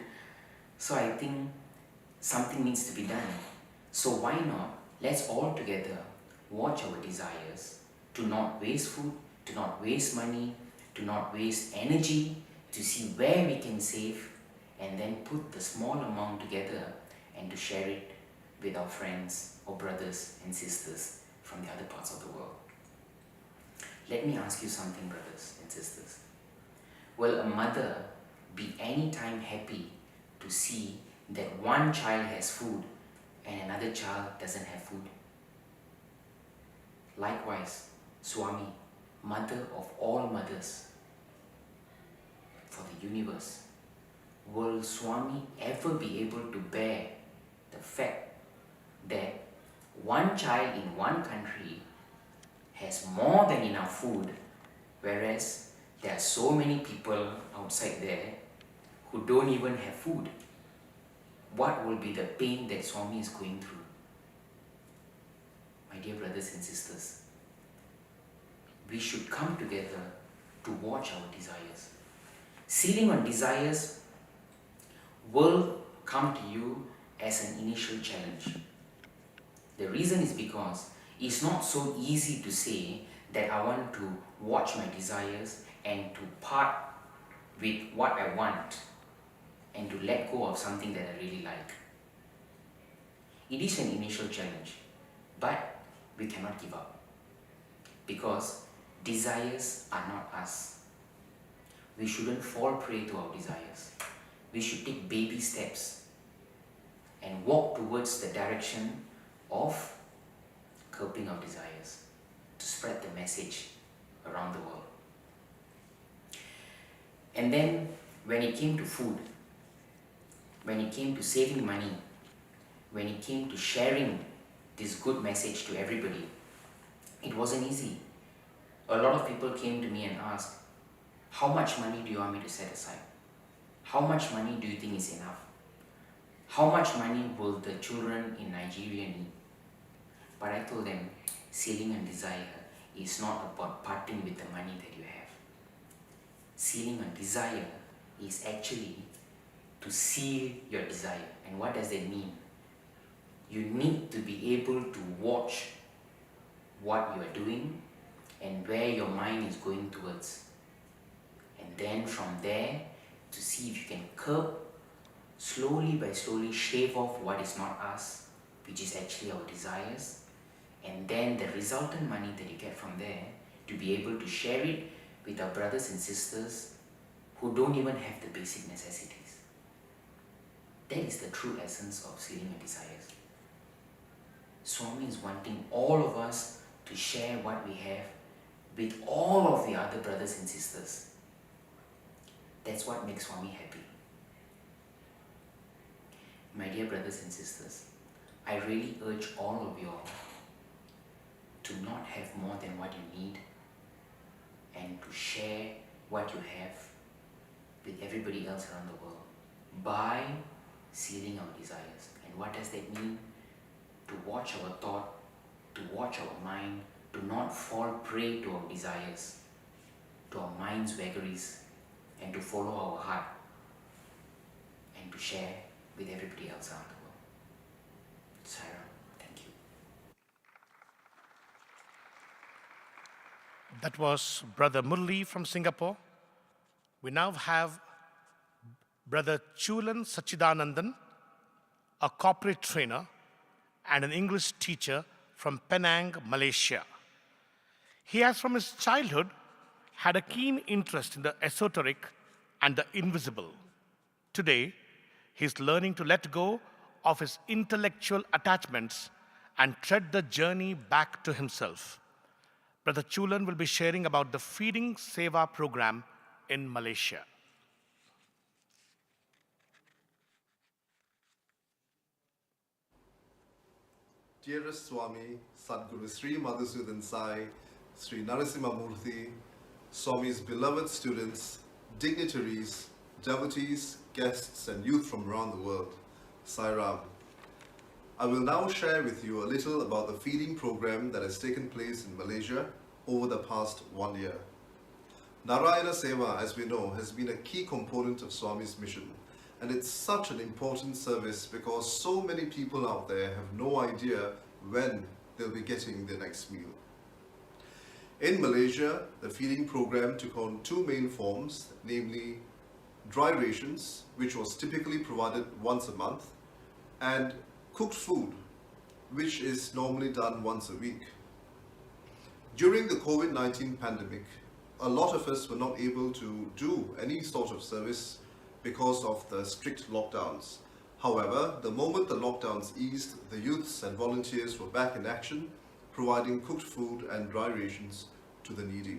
So I think something needs to be done. So why not, let's all together watch our desires to not waste food, to not waste money, to not waste energy, to see where we can save, and then put the small amount together and to share it with our friends or brothers and sisters from the other parts of the world. Let me ask you something, brothers and sisters. Will a mother be anytime happy to see that one child has food and another child doesn't have food? Likewise, Swami, mother of all mothers for the universe, will Swami ever be able to bear the fact that one child in one country has more than enough food, whereas there are so many people outside there who don't even have food? What will be the pain that Swami is going through? My dear brothers and sisters, we should come together to watch our desires. Sealing on desires will come to you as an initial challenge. The reason is because it's not so easy to say that I want to watch my desires and to part with what I want and to let go of something that I really like. It is an initial challenge, but we cannot give up because desires are not us. We shouldn't fall prey to our desires. We should take baby steps and walk towards the direction of curbing our desires to spread the message around the world. And then when it came to food, when it came to saving money, when it came to sharing this good message to everybody, it wasn't easy. A lot of people came to me and asked, how much money do you want me to set aside? How much money do you think is enough? How much money will the children in Nigeria need? But I told them, sealing on desire is not about parting with the money that you have. Sealing on desire is actually to seal your desire. And what does that mean? You need to be able to watch what you are doing and where your mind is going towards. And then from there, to see if you can curb, slowly by slowly shave off what is not us, which is actually our desires, and then the resultant money that you get from there to be able to share it with our brothers and sisters who don't even have the basic necessities. That is the true essence of sealing your desires. Swami is wanting all of us to share what we have with all of the other brothers and sisters. That's what makes Swami happy. My dear brothers and sisters, I really urge all of you all to not have more than what you need and to share what you have with everybody else around the world by sealing our desires. And what does that mean? To watch our thought, to watch our mind, to not fall prey to our desires, to our mind's vagaries, and to follow our heart and to share with everybody else around the world. Sarah, thank you.
That was Brother Murli from Singapore. We now have Brother Chulan Sachidanandan, a corporate trainer and an English teacher from Penang, Malaysia. He has from his childhood had a keen interest in the esoteric and the invisible. Today, he's learning to let go of his intellectual attachments and tread the journey back to himself. Brother Chulan will be sharing about the Feeding Seva program in Malaysia.
Dearest Swami, Sadguru Sri Madhusudan Sai, Sri Narasimha Murthy, Swami's beloved students, dignitaries, devotees, guests, and youth from around the world, Sai Ram. I will now share with you a little about the feeding program that has taken place in Malaysia over the past 1 year. Narayana Seva, as we know, has been a key component of Swami's mission. And it's such an important service because so many people out there have no idea when they'll be getting their next meal. In Malaysia, the feeding program took on two main forms, namely dry rations, which was typically provided once a month, and cooked food, which is normally done once a week. During the COVID-19 pandemic, a lot of us were not able to do any sort of service because of the strict lockdowns. However, the moment the lockdowns eased, the youths and volunteers were back in action, providing cooked food and dry rations to the needy.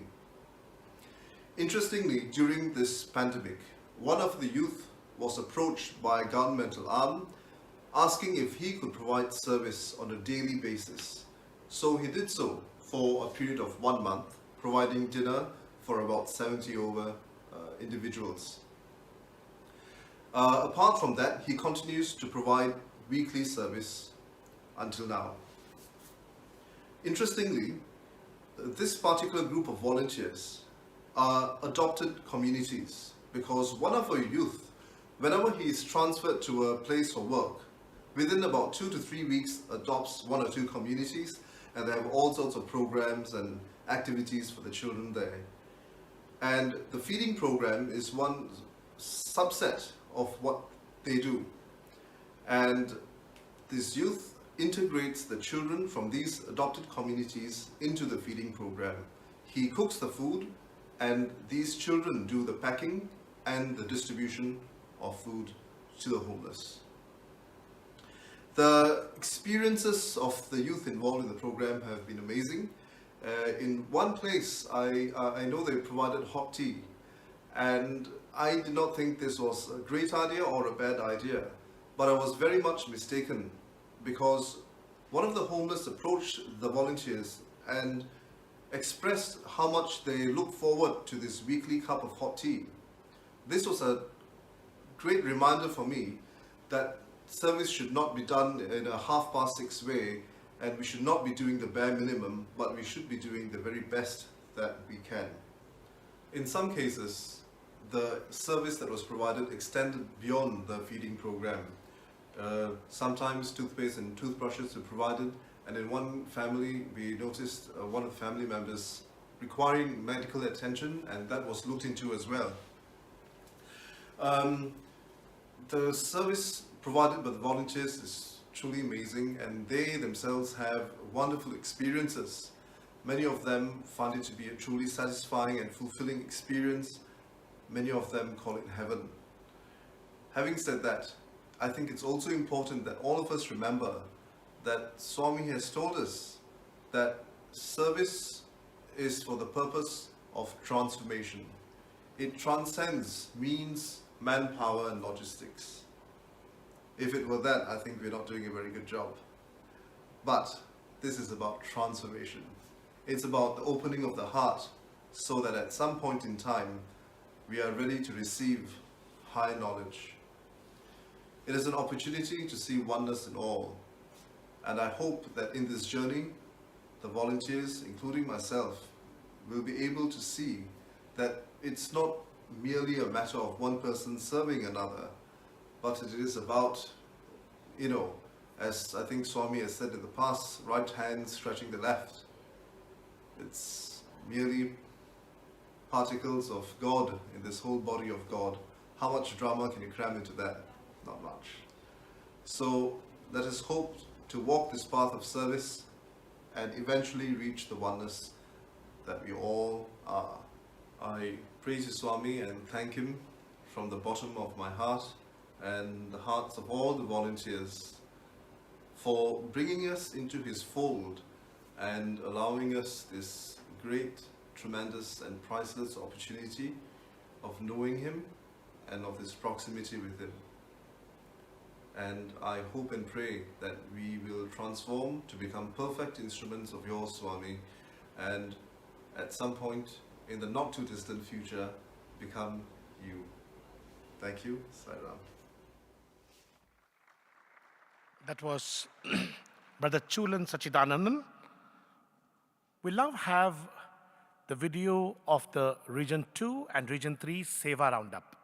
Interestingly, during this pandemic, one of the youth was approached by a governmental arm asking if he could provide service on a daily basis. So he did so for a period of 1 month, providing dinner for about 70 over individuals. Apart from that, he continues to provide weekly service until now. Interestingly, this particular group of volunteers are adopted communities because one of our youth, whenever he is transferred to a place for work, within about 2 to 3 weeks adopts 1 or 2 communities, and they have all sorts of programs and activities for the children there. And the feeding program is one subset of what they do. And this youth integrates the children from these adopted communities into the feeding program. He cooks the food, and these children do the packing and the distribution of food to the homeless. The experiences of the youth involved in the program have been amazing. In one place, I know they provided hot tea, and I did not think this was a great idea or a bad idea, but I was very much mistaken because one of the homeless approached the volunteers and expressed how much they look forward to this weekly cup of hot tea. This was a great reminder for me that service should not be done in a 6:30 way, and we should not be doing the bare minimum, but we should be doing the very best that we can. In some cases, the service that was provided extended beyond the feeding program. Sometimes toothpaste and toothbrushes were provided, and in one family we noticed one of the family members requiring medical attention, and that was looked into as well. The service provided by the volunteers is truly amazing, and they themselves have wonderful experiences. Many of them find it to be a truly satisfying and fulfilling experience. Many of them call it heaven. Having said that, I think it's also important that all of us remember that Swami has told us that service is for the purpose of transformation. It transcends means, manpower and logistics. If it were that, I think we're not doing a very good job. But this is about transformation. It's about the opening of the heart so that at some point in time, we are ready to receive high knowledge. It is an opportunity to see oneness in all. And I hope that in this journey, the volunteers, including myself, will be able to see that it's not merely a matter of one person serving another, but it is about, as I think Swami has said in the past, right hand stretching the left. It's merely particles of God in this whole body of God. How much drama can you cram into that? Not much. So let us hope to walk this path of service and eventually reach the oneness that we all are. I praise you, Swami, and thank him from the bottom of my heart and the hearts of all the volunteers for bringing us into his fold and allowing us this great, tremendous and priceless opportunity of knowing him and of this proximity with him. And I hope and pray that we will transform to become perfect instruments of yours, Swami, and at some point in the not too distant future, become you. Thank you. Sairam.
That was Brother Chulan Sachidanandan. We'll now have the video of the Region 2 and Region 3 Seva Roundup.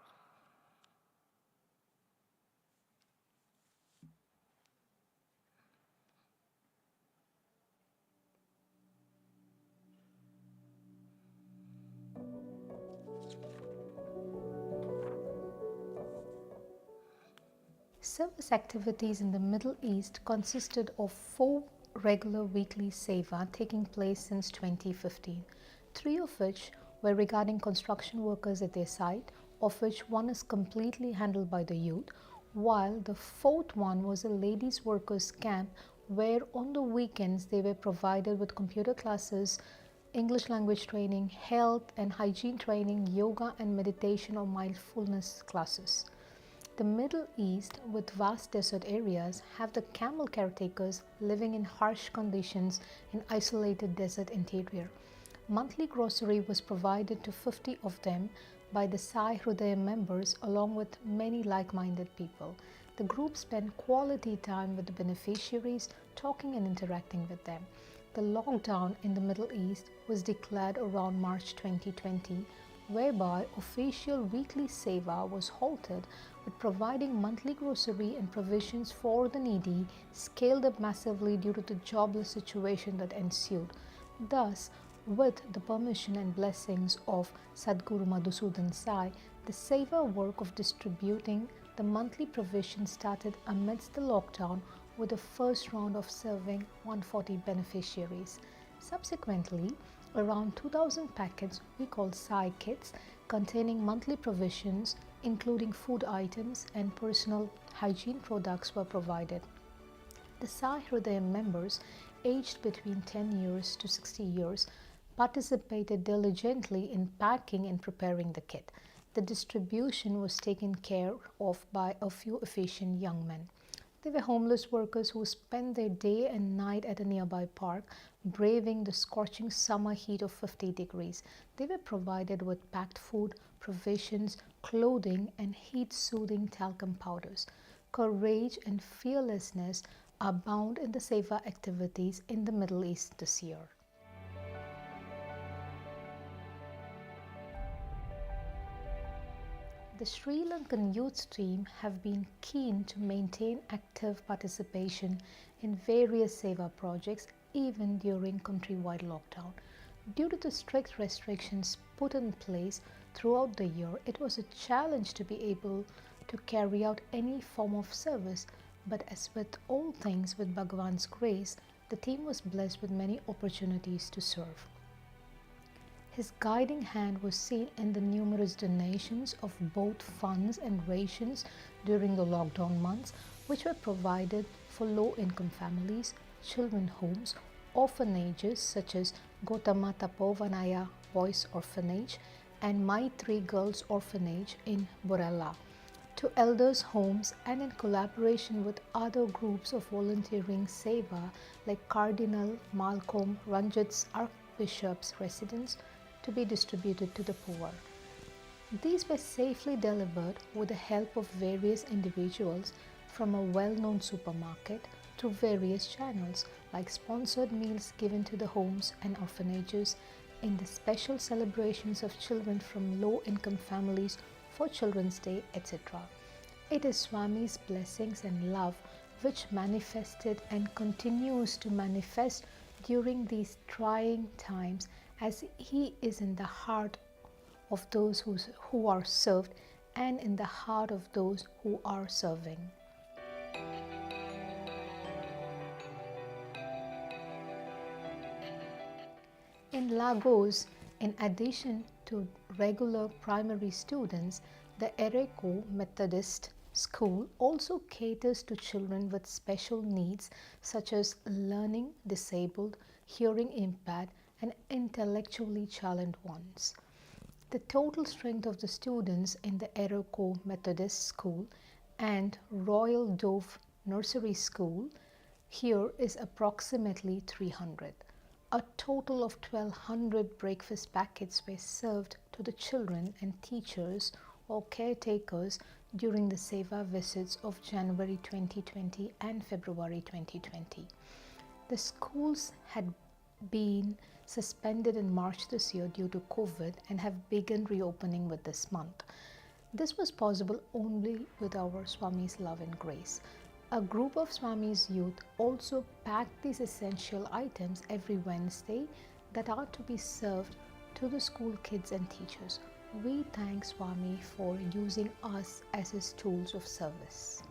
Service activities in the Middle East consisted of 4 regular weekly seva taking place since 2015, 3 of which were regarding construction workers at their site, of which one is completely handled by the youth, while the 4th one was a ladies workers camp where on the weekends they were provided with computer classes, English language training, health and hygiene training, yoga and meditation or mindfulness classes. The Middle East, with vast desert areas, have the camel caretakers living in harsh conditions in isolated desert interior. Monthly grocery was provided to 50 of them by the Sai Hrudaya members along with many like-minded people. The group spent quality time with the beneficiaries, talking and interacting with them. The lockdown in the Middle East was declared around March 2020, whereby official weekly seva was halted, but providing monthly grocery and provisions for the needy scaled up massively due to the jobless situation that ensued. Thus, with the permission and blessings of Sadguru Madhusudan Sai, the seva work of distributing the monthly provision started amidst the lockdown with the first round of serving 140 beneficiaries. Subsequently, around 2,000 packets we call Sai kits containing monthly provisions including food items and personal hygiene products were provided. The Sai Hrudaya members aged between 10 years to 60 years participated diligently in packing and preparing the kit. The distribution was taken care of by a few efficient young men. They were homeless workers who spent their day and night at a nearby park, braving the scorching summer heat of 50 degrees. They were provided with packed food, provisions, clothing, and heat-soothing talcum powders. Courage and fearlessness abound in the seva activities in the Middle East this year. The Sri Lankan youth team have been keen to maintain active participation in various seva projects even during countrywide lockdown. Due to the strict restrictions put in place, throughout the year, it was a challenge to be able to carry out any form of service, but as with all things with Bhagawan's grace, the team was blessed with many opportunities to serve. His guiding hand was seen in the numerous donations of both funds and rations during the lockdown months, which were provided for low-income families, children homes, orphanages such as Gautama Tapovanaya Boys Orphanage and Maitri Girls Orphanage in Borella, to elders' homes, and in collaboration with other groups of volunteering seva like Cardinal Malcolm Ranjit's Archbishop's residence, to be distributed to the poor. These were safely delivered with the help of various individuals from a well-known supermarket through various channels like sponsored meals given to the homes and orphanages in the special celebrations of children from low-income families for Children's Day, etc. It is Swami's blessings and love which manifested and continues to manifest during these trying times, as he is in the heart of those who are served and in the heart of those who are serving. In Lagos, in addition to regular primary students, the Ereko Methodist School also caters to children with special needs such as learning disabled, hearing impaired, and intellectually challenged ones. The total strength of the students in the Ereko Methodist School and Royal Dove Nursery School here is approximately 300. A total of 1,200 breakfast packets were served to the children and teachers or caretakers during the Seva visits of January 2020 and February 2020. The schools had been suspended in March this year due to COVID and have begun reopening with this month. This was possible only with our Swami's love and grace. A group of Swami's youth also packed these essential items every Wednesday that are to be served to the school kids and teachers. We thank Swami for using us as his tools of service.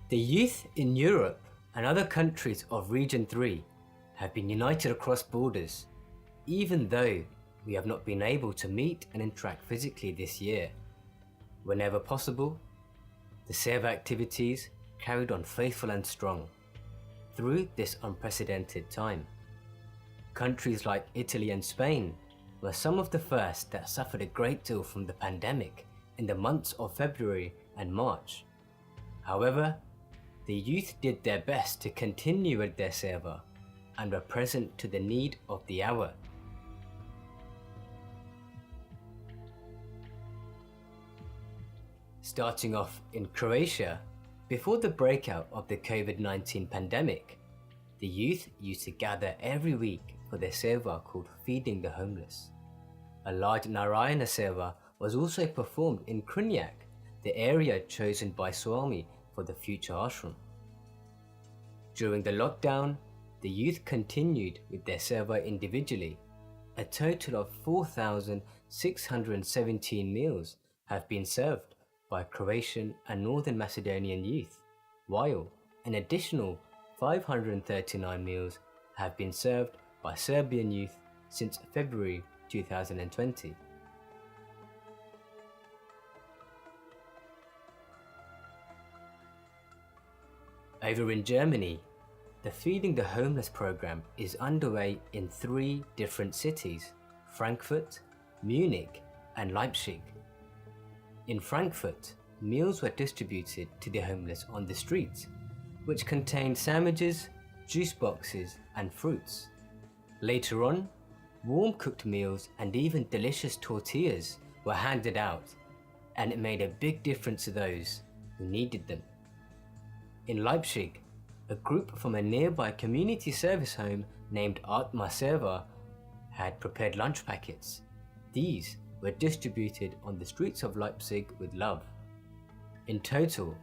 The youth in Europe and other countries of Region 3 have been united across borders, even though we have not been able to meet and interact physically this year. Whenever possible, the Seva activities carried on faithful and strong through this unprecedented time. Countries like Italy and Spain were some of the first that suffered a great deal from the pandemic in the months of February and March. However, the youth did their best to continue with their seva and were present to the need of the hour. Starting off in Croatia, before the breakout of the COVID-19 pandemic, the youth used to gather every week for their seva called Feeding the Homeless. A large Narayana seva was also performed in Krunyak, the area chosen by Swami for the future ashram. During the lockdown, the youth continued with their seva individually. A total of 4,617 meals have been served by Croatian and Northern Macedonian youth, while an additional 539 meals have been served by Serbian youth since February 2020. Over in Germany, the Feeding the Homeless program is underway in 3 different cities: Frankfurt, Munich, and Leipzig. In Frankfurt, meals were distributed to the homeless on the streets, which contained sandwiches, juice boxes, and fruits. Later on, warm cooked meals and even delicious tortillas were handed out, and it made a big difference to those who needed them. In Leipzig, a group from a nearby community service home named Atma Seva had prepared lunch packets. These were distributed on the streets of Leipzig with love. In total,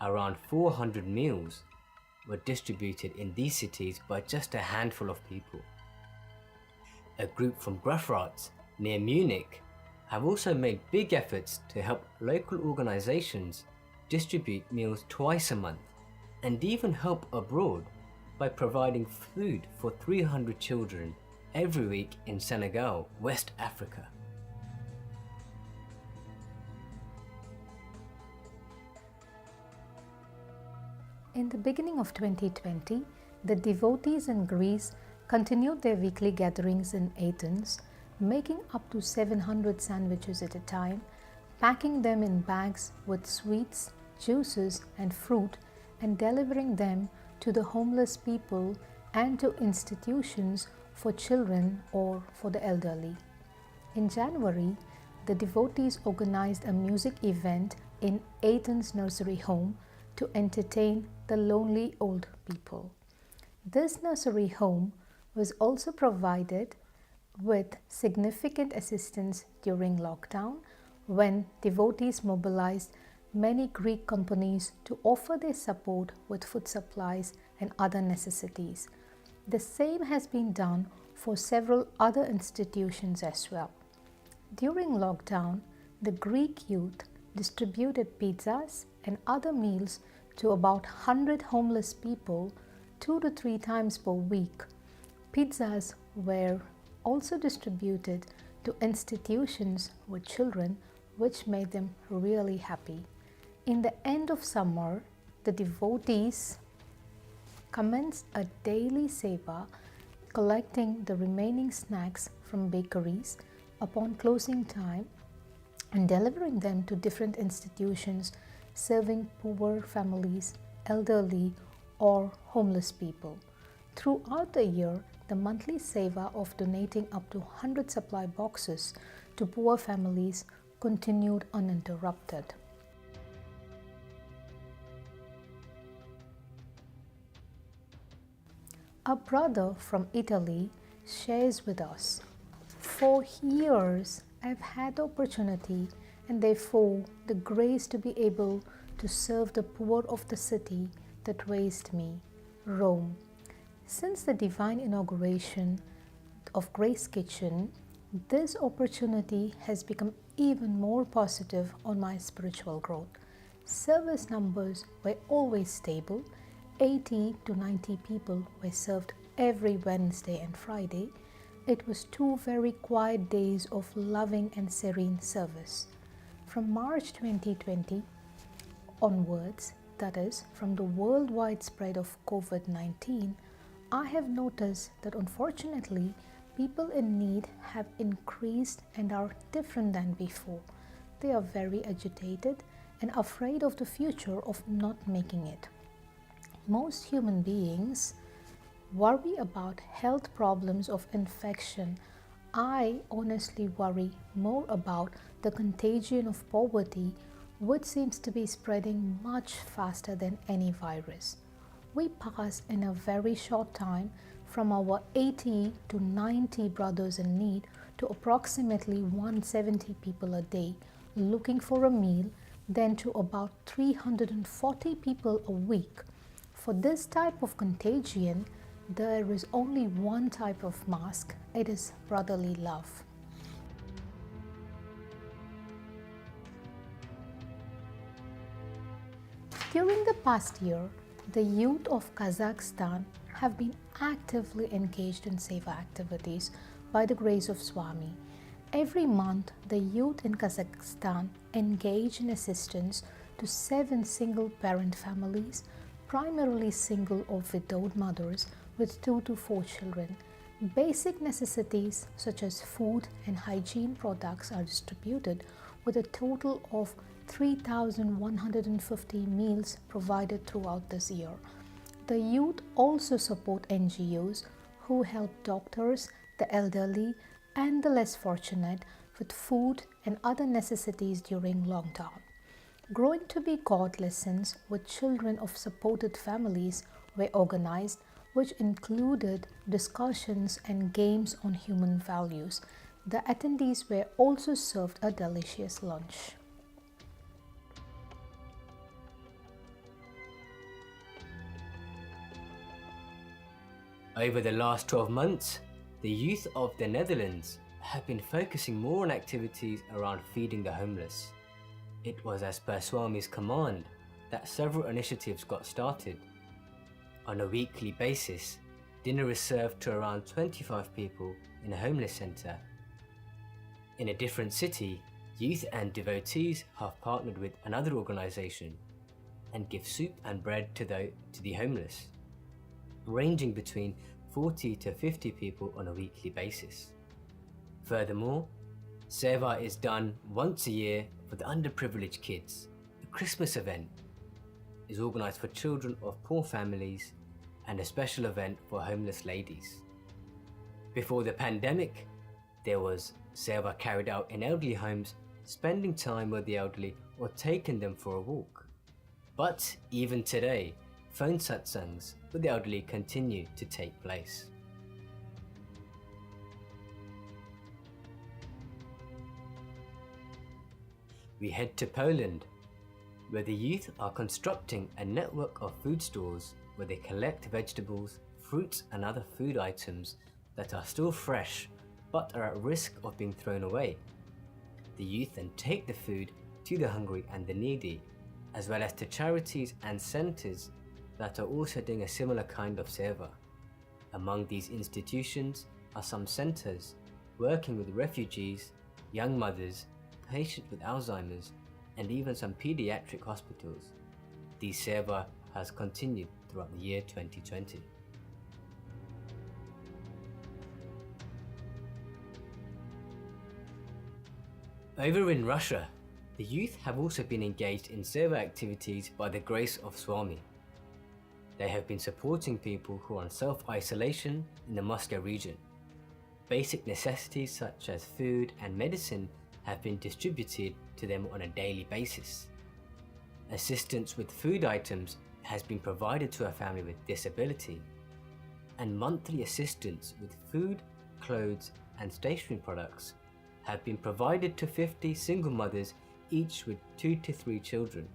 around 400 meals were distributed in these cities by just a handful of people. A group from Grafrath near Munich have also made big efforts to help local organizations distribute meals twice a month and even help abroad by providing food for 300 children every week in Senegal, West Africa.
In the beginning of 2020, the devotees in Greece continued their weekly gatherings in Athens, making up to 700 sandwiches at a time, packing them in bags with sweets, juices and fruit, and delivering them to the homeless people and to institutions for children or for the elderly. In January, the devotees organized a music event in Athens nursery home to entertain the lonely old people. This nursery home was also provided with significant assistance during lockdown when devotees mobilized many Greek companies to offer their support with food supplies and other necessities. The same has been done for several other institutions as well. During lockdown, the Greek youth distributed pizzas and other meals to about 100 homeless people 2 to 3 times per week. Pizzas were also distributed to institutions with children, which made them really happy. In the end of summer, the devotees commenced a daily seva, collecting the remaining snacks from bakeries upon closing time and delivering them to different institutions serving poor families, elderly or homeless people. Throughout the year, the monthly seva of donating up to 100 supply boxes to poor families continued uninterrupted. A brother from Italy shares with us, "For years I've had the opportunity and therefore the grace to be able to serve the poor of the city that raised me, Rome. Since the divine inauguration of Grace Kitchen, this opportunity has become even more positive on my spiritual growth. Service numbers were always stable. 80 to 90 people were served every Wednesday and Friday. It was 2 very quiet days of loving and serene service. From March 2020 onwards, that is, from the worldwide spread of COVID-19, I have noticed that unfortunately, people in need have increased and are different than before. They are very agitated and afraid of the future of not making it. Most human beings worry about health problems of infection. I honestly worry more about the contagion of poverty, which seems to be spreading much faster than any virus. We pass in a very short time from our 80 to 90 brothers in need to approximately 170 people a day looking for a meal, then to about 340 people a week. For this type of contagion, there is only one type of mask. It is brotherly love. During the past year, the youth of Kazakhstan have been actively engaged in seva activities by the grace of Swami. Every month, the youth in Kazakhstan engage in assistance to 7 single-parent families, primarily single or widowed mothers with 2 to 4 children. Basic necessities such as food and hygiene products are distributed with a total of 3,150 meals provided throughout this year. The youth also support NGOs who help doctors, the elderly, and the less fortunate with food and other necessities during lockdown. Growing to be God lessons with children of supported families were organized, which included discussions and games on human values. The attendees were also served a delicious lunch.
Over the last 12 months, the youth of the Netherlands have been focusing more on activities around feeding the homeless. It was as per Swami's command that several initiatives got started. On a weekly basis, dinner is served to around 25 people in a homeless centre. In a different city, youth and devotees have partnered with another organisation and give soup and bread to the homeless, ranging between 40 to 50 people on a weekly basis. Furthermore, Seva is done once a year for the underprivileged kids. A Christmas event is organised for children of poor families and a special event for homeless ladies. Before the pandemic, there was Seva carried out in elderly homes, spending time with the elderly or taking them for a walk. But even today, phone satsangs with the elderly continue to take place. We head to Poland, where the youth are constructing a network of food stores where they collect vegetables, fruits and other food items that are still fresh but are at risk of being thrown away. The youth then take the food to the hungry and the needy, as well as to charities and centres that are also doing a similar kind of seva. Among these institutions are some centres working with refugees, young mothers, patients with Alzheimer's, and even some paediatric hospitals. This seva has continued throughout the year 2020. Over in Russia, the youth have also been engaged in seva activities by the grace of Swami. They have been supporting people who are in self-isolation in the Moscow region. Basic necessities such as food and medicine have been distributed to them on a daily basis. Assistance with food items has been provided to a family with disability, and monthly assistance with food, clothes and stationery products have been provided to 50 single mothers, each with 2 to 3 children.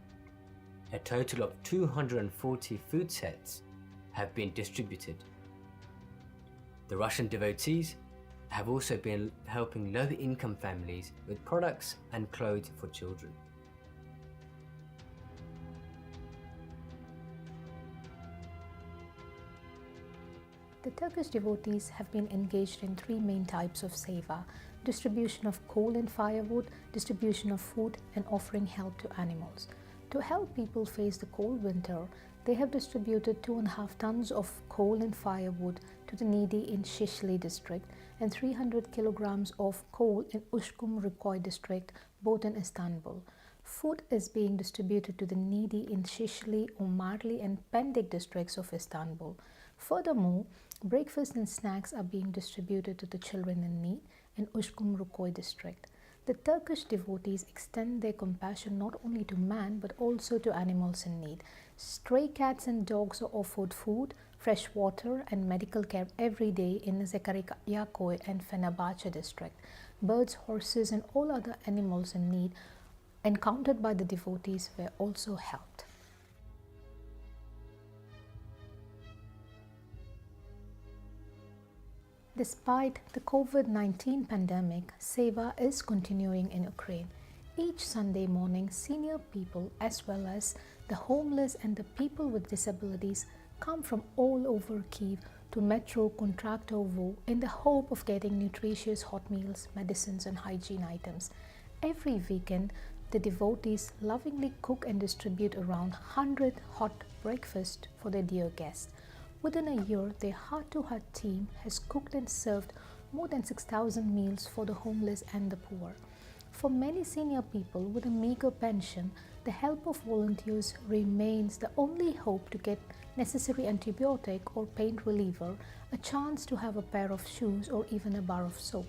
A total of 240 food sets have been distributed. The Russian devotees have also been helping low-income families with products and clothes for children.
The Turkish devotees have been engaged in 3 main types of seva: distribution of coal and firewood, distribution of food, and offering help to animals. To help people face the cold winter, they have distributed 2.5 tons of coal and firewood to the needy in Shishli district and 300 kilograms of coal in Ushkum Rukoy district, both in Istanbul. Food is being distributed to the needy in Shishli, Umarli and Pendik districts of Istanbul. Furthermore, breakfast and snacks are being distributed to the children in need in Ushkum Rukoy district. The Turkish devotees extend their compassion not only to man but also to animals in need. Stray cats and dogs are offered food, fresh water and medical care every day in Zakariyakoy and Fenerbahce district. Birds, horses and all other animals in need encountered by the devotees were also helped. Despite the COVID-19 pandemic, seva is continuing in Ukraine. Each Sunday morning, senior people as well as the homeless and the people with disabilities come from all over Kyiv to Metro Kontraktovo in the hope of getting nutritious hot meals, medicines and hygiene items. Every weekend, the devotees lovingly cook and distribute around 100 hot breakfasts for their dear guests. Within a year, their heart-to-heart team has cooked and served more than 6,000 meals for the homeless and the poor. For many senior people with a meager pension, the help of volunteers remains the only hope to get necessary antibiotic or pain reliever, a chance to have a pair of shoes or even a bar of soap.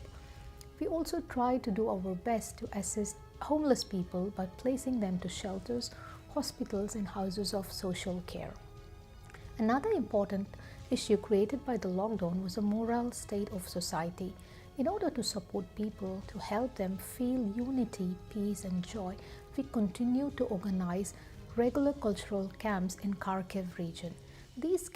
We also try to do our best to assist homeless people by placing them to shelters, hospitals and houses of social care. Another important issue created by the lockdown was the moral state of society. In order to support people, to help them feel unity, peace and joy, we continue to organize regular cultural camps in Kharkiv region. These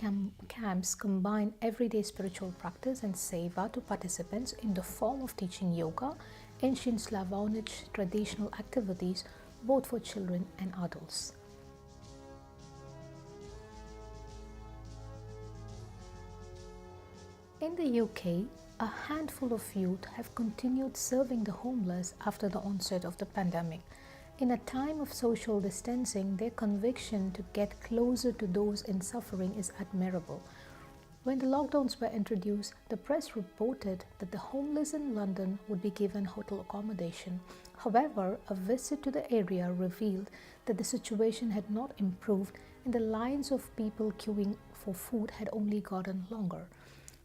camps combine everyday spiritual practice and seva to participants in the form of teaching yoga, ancient Slavonic traditional activities, both for children and adults. In the UK, a handful of youth have continued serving the homeless after the onset of the pandemic. In a time of social distancing, their conviction to get closer to those in suffering is admirable. When the lockdowns were introduced, the press reported that the homeless in London would be given hotel accommodation. However, a visit to the area revealed that the situation had not improved and the lines of people queuing for food had only gotten longer.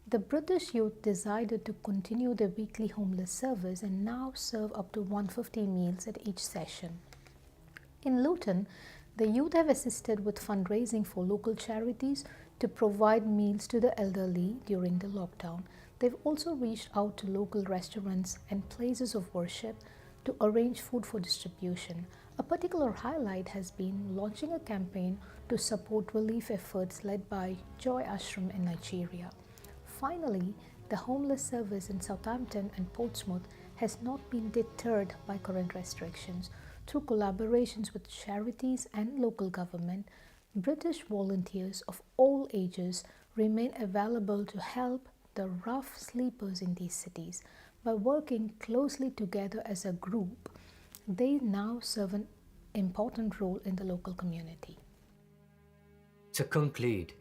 The British youth decided to continue their weekly homeless service and now serve up to 150 meals at each session. In Luton, the youth have assisted with fundraising for local charities to provide meals to the elderly during the lockdown. They've also reached out to local restaurants and places of worship to arrange food for distribution. A particular highlight has been launching a campaign to support relief efforts led by Joy Ashram in Nigeria. Finally, the homeless service in Southampton and Portsmouth has not been deterred by current restrictions. Through collaborations with charities and local government, British volunteers of all ages remain available to help the rough sleepers in these cities. By working closely together as a group, they now serve an important role in the local community.
To conclude,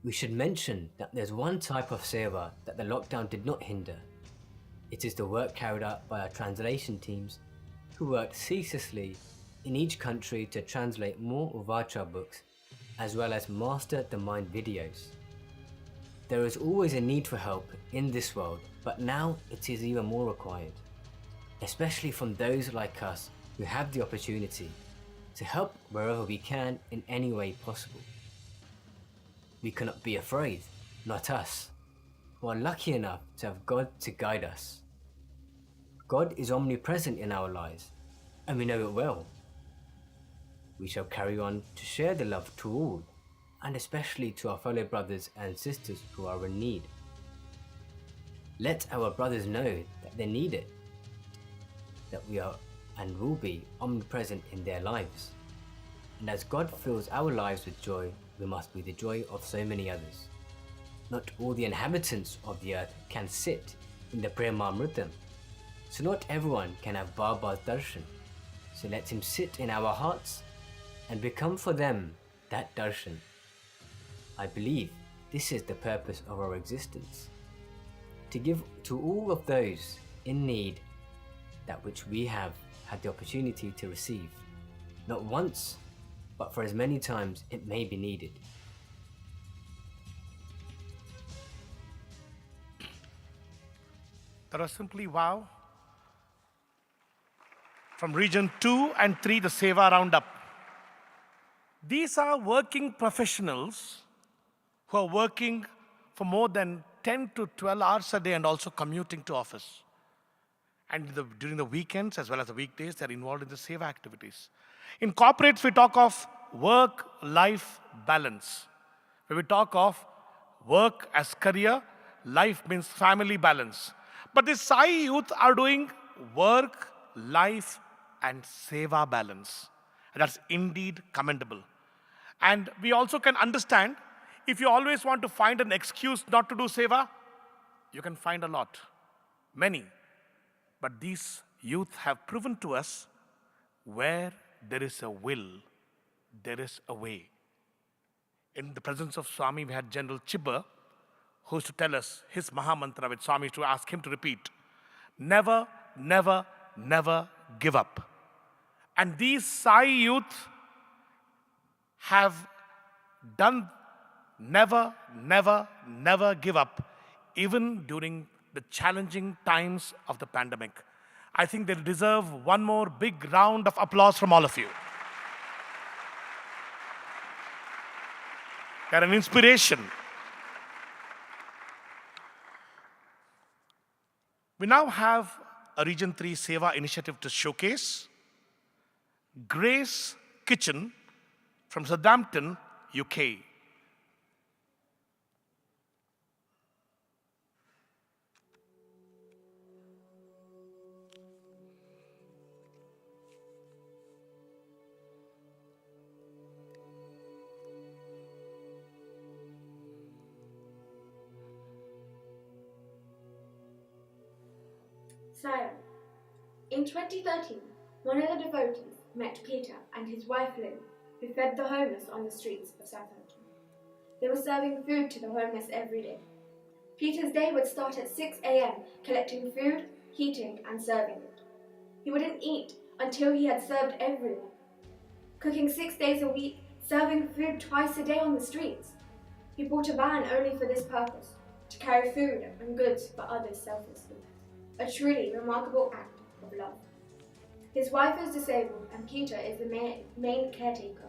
we should mention that there's one type of seva that the lockdown did not hinder. It is the work carried out by our translation teams who worked ceaselessly in each country to translate more Uvacha books as well as master the mind videos. There is always a need for help in this world, but now it is even more required, especially from those like us who have the opportunity to help wherever we can in any way possible. We cannot be afraid, not us, who are lucky enough to have God to guide us. God is omnipresent in our lives, and we know it well. We shall carry on to share the love to all, and especially to our fellow brothers and sisters who are in need. Let our brothers know that they need it, that we are and will be omnipresent in their lives. And as God fills our lives with joy, we must be the joy of so many others. Not all the inhabitants of the earth can sit in the Premamritam, so not everyone can have Baba's darshan. So let him sit in our hearts and become for them that darshan. I believe this is the purpose of our existence, to give to all of those in need that which we have had the opportunity to receive, not once, but for as many times it may be needed.
That was simply wow. From region 2 and 3, the Seva Roundup. These are working professionals who are working for more than 10 to 12 hours a day and also commuting to office. And during the weekends as well as the weekdays, they're involved in the Seva activities. In corporates, we talk of work-life balance. When we talk of work as career, life means family balance. But the Sai youth are doing work, life, and Seva balance. And that's indeed commendable. And we also can understand, if you always want to find an excuse not to do Seva, you can find a lot, many. But these youth have proven to us, where there is a will, there is a way. In the presence of Swami, we had General Chibba, who used to tell us his Maha mantra, which Swami used to ask him to repeat. Never, never, never give up. And these Sai youth have done never, never, never give up, even during the challenging times of the pandemic. I think they deserve one more big round of applause from all of you. They're an inspiration. We now have a Region 3 Seva initiative to showcase. Grace Kitchen from Southampton, UK.
Sire, in 2013, one of the devotees met Peter and his wife Lynn, who fed the homeless on the streets of Southampton. They were serving food to the homeless every day. Peter's day would start at 6 a.m. collecting food, heating and serving it. He wouldn't eat until he had served everyone. Cooking 6 days a week, serving food twice a day on the streets. He bought a van only for this purpose, to carry food and goods for others selflessly. A truly remarkable act of love. His wife is disabled and Peter is the main caretaker.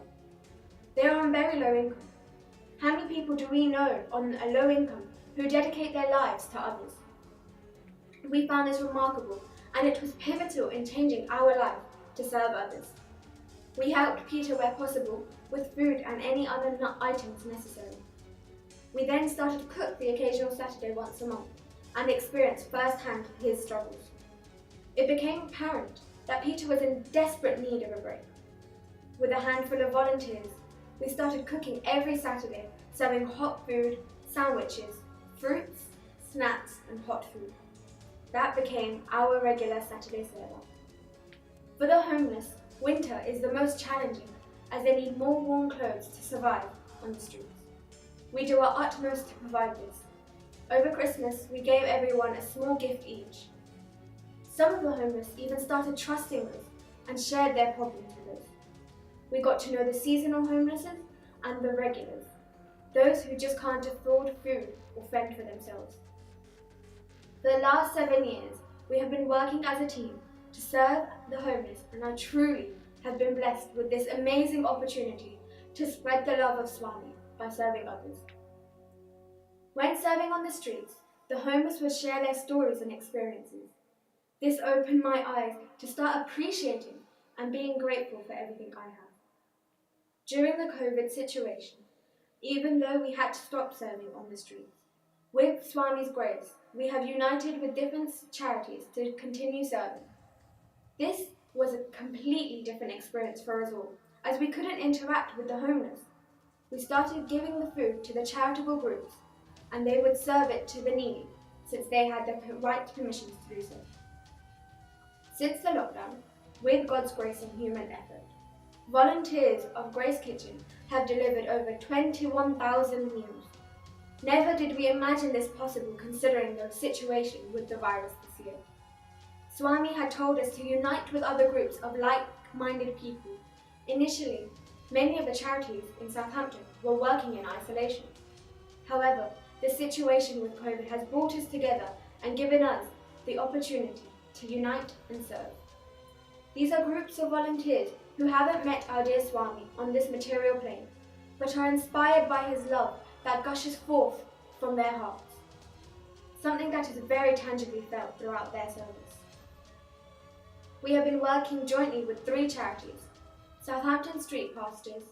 They are on very low income. How many people do we know on a low income who dedicate their lives to others? We found this remarkable and it was pivotal in changing our life to serve others. We helped Peter where possible with food and any other items necessary. We then started to cook the occasional Saturday once a month and experienced firsthand his struggles. It became apparent that Peter was in desperate need of a break. With a handful of volunteers, we started cooking every Saturday, serving hot food, sandwiches, fruits, snacks and hot food. That became our regular Saturday seva. For the homeless, winter is the most challenging as they need more warm clothes to survive on the streets. We do our utmost to provide this. Over Christmas, we gave everyone a small gift each. Some of the homeless even started trusting us and shared their problems with us. We got to know the seasonal homelesses and the regulars, those who just can't afford food or fend for themselves. For the last 7 years, we have been working as a team to serve the homeless and I truly have been blessed with this amazing opportunity to spread the love of Swami by serving others. When serving on the streets, the homeless would share their stories and experiences. This opened my eyes to start appreciating and being grateful for everything I have. During the COVID situation, even though we had to stop serving on the streets, with Swami's grace, we have united with different charities to continue serving. This was a completely different experience for us all, as we couldn't interact with the homeless. We started giving the food to the charitable groups, and they would serve it to the needy, since they had the right permissions to do so. Since the lockdown, with God's grace and human effort, volunteers of Grace Kitchen have delivered over 21,000 meals. Never did we imagine this possible considering the situation with the virus this year. Swami had told us to unite with other groups of like-minded people. Initially, many of the charities in Southampton were working in isolation. However, the situation with COVID has brought us together and given us the opportunity to unite and serve. These are groups of volunteers who haven't met our dear Swami on this material plane, but are inspired by his love that gushes forth from their hearts, something that is very tangibly felt throughout their service. We have been working jointly with 3 charities, Southampton Street Pastors,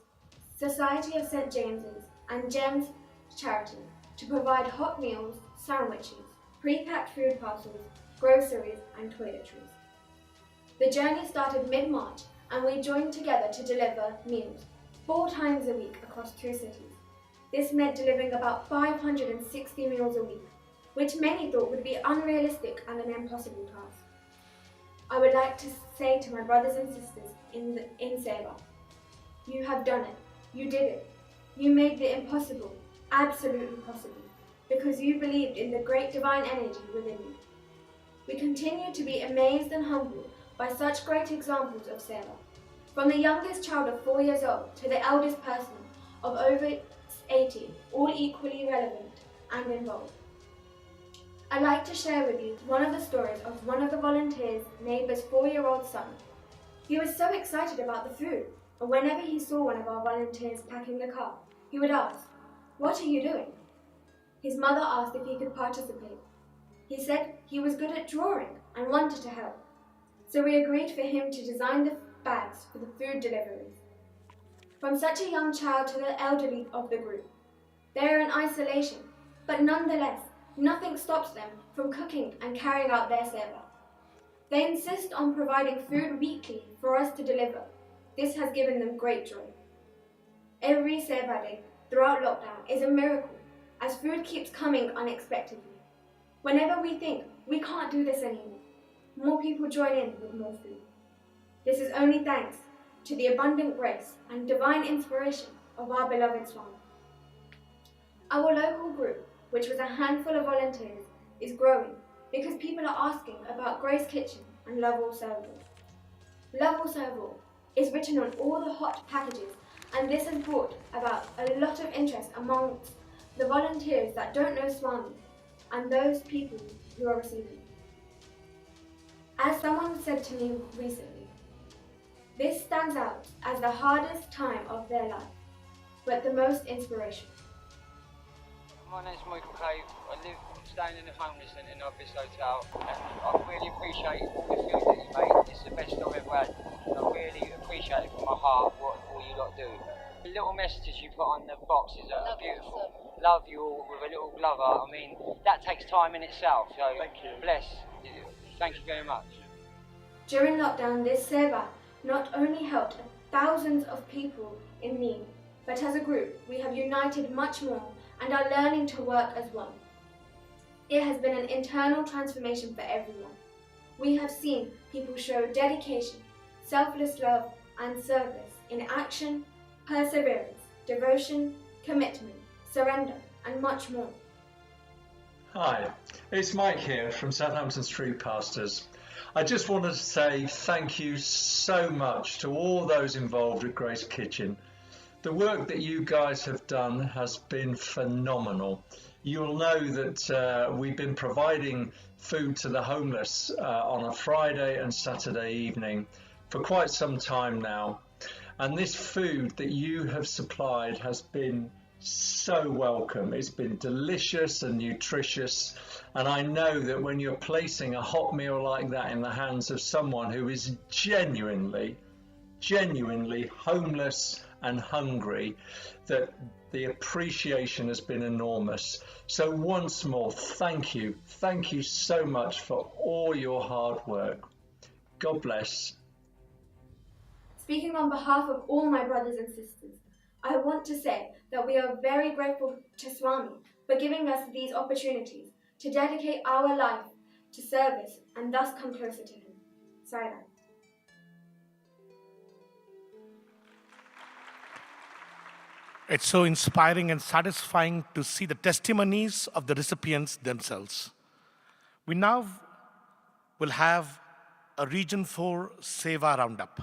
Society of St James's and GEMS Charity, to provide hot meals, sandwiches, pre-packed food parcels, groceries and toiletries. The journey started mid-March and we joined together to deliver meals 4 times a week across 2 cities. This meant delivering about 560 meals a week, which many thought would be unrealistic and an impossible task. I would like to say to my brothers and sisters in Seva, you have done it, you did it, you made the impossible absolutely possible, because you believed in the great divine energy within you. We continue to be amazed and humbled by such great examples of Seva. From the youngest child of 4 years old to the eldest person of over 80, all equally relevant and involved. I'd like to share with you one of the stories of one of the volunteers' neighbour's 4-year-old son. He was so excited about the food, and whenever he saw one of our volunteers packing the car, he would ask, "What are you doing?" His mother asked if he could participate. He said he was good at drawing and wanted to help, so we agreed for him to design the bags for the food deliveries. From such a young child to the elderly of the group, they are in isolation, but nonetheless, nothing stops them from cooking and carrying out their seva. They insist on providing food weekly for us to deliver. This has given them great joy. Every seva day throughout lockdown is a miracle, as food keeps coming unexpectedly. Whenever we think we can't do this anymore, more people join in with more food. This is only thanks to the abundant grace and divine inspiration of our beloved Swami. Our local group, which was a handful of volunteers, is growing because people are asking about Grace Kitchen and Love All Serve All. Love All Serve All is written on all the hot packages, and this has brought about a lot of interest amongst the volunteers that don't know Swami and those people who are receiving. As someone said to me recently, this stands out as the hardest time of their life, but the most inspirational.
My name's Michael Cave. I live staying in the homeless in our Abyss Hotel, and I really appreciate all the food that you made. It's the best I've ever had. And I really appreciate it from my heart what all you lot do. The little messages you put on the boxes are beautiful. Love you all with a little glover. I mean, that takes time in itself. So thank you. Bless. Thank you very much.
During lockdown, this seva not only helped thousands of people in need, but as a group, we have united much more and are learning to work as one. It has been an internal transformation for everyone. We have seen people show dedication, selfless love and service in action, perseverance, devotion, commitment, surrender and much more.
Hi, it's Mike here from Southampton Street Pastors. I just wanted to say thank you so much to all those involved at Grace Kitchen. The work that you guys have done has been phenomenal. You'll know that we've been providing food to the homeless on a Friday and Saturday evening for quite some time now. And this food that you have supplied has been so welcome. It's been delicious and nutritious. And I know that when you're placing a hot meal like that in the hands of someone who is genuinely homeless and hungry, that the appreciation has been enormous. So once more, thank you. Thank you so much for all your hard work. God bless.
Speaking on behalf of all my brothers and sisters, I want to say that we are very grateful to Swami for giving us these opportunities to dedicate our life to service and thus come closer to him. Saira.
It's so inspiring and satisfying to see the testimonies of the recipients themselves. We now will have a Region 4 Seva Roundup.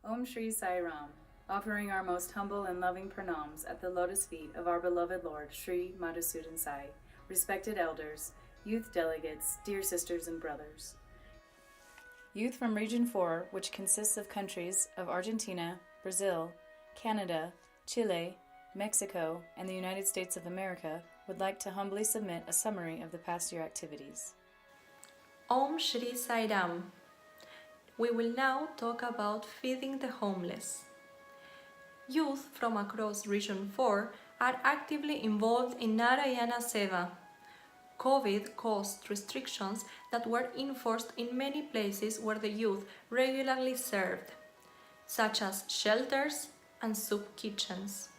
Om Shri Sai Ram, offering our most humble and loving pranams at the lotus feet of our beloved Lord Shri Madhusudan Sai, respected elders, youth delegates, dear sisters and brothers. Youth from Region 4, which consists of countries of Argentina, Brazil, Canada, Chile, Mexico, and the United States of America, would like to humbly submit a summary of the past year activities.
Om Shri Sai Ram. We will now talk about feeding the homeless. Youth from across Region 4 are actively involved in Narayana Seva. COVID caused restrictions that were enforced in many places where the youth regularly served, such as shelters and soup kitchens.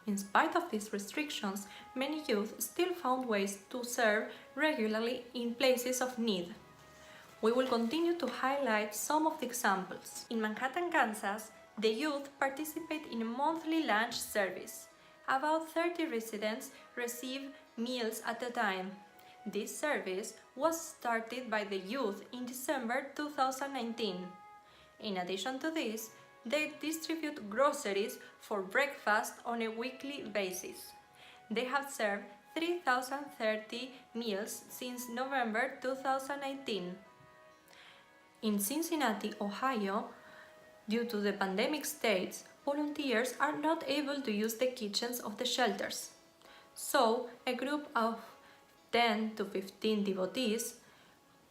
In spite of these restrictions, many youth still found ways to serve regularly in places of need. We will continue to highlight some of the examples. In Manhattan, Kansas, the youth participate in a monthly lunch service. About 30 residents receive meals at a time. This service was started by the youth in December 2019. In addition to this, they distribute groceries for breakfast on a weekly basis. They have served 3,030 meals since November 2018. In Cincinnati, Ohio, due to the pandemic state, volunteers are not able to use the kitchens of the shelters. So, a group of 10 to 15 devotees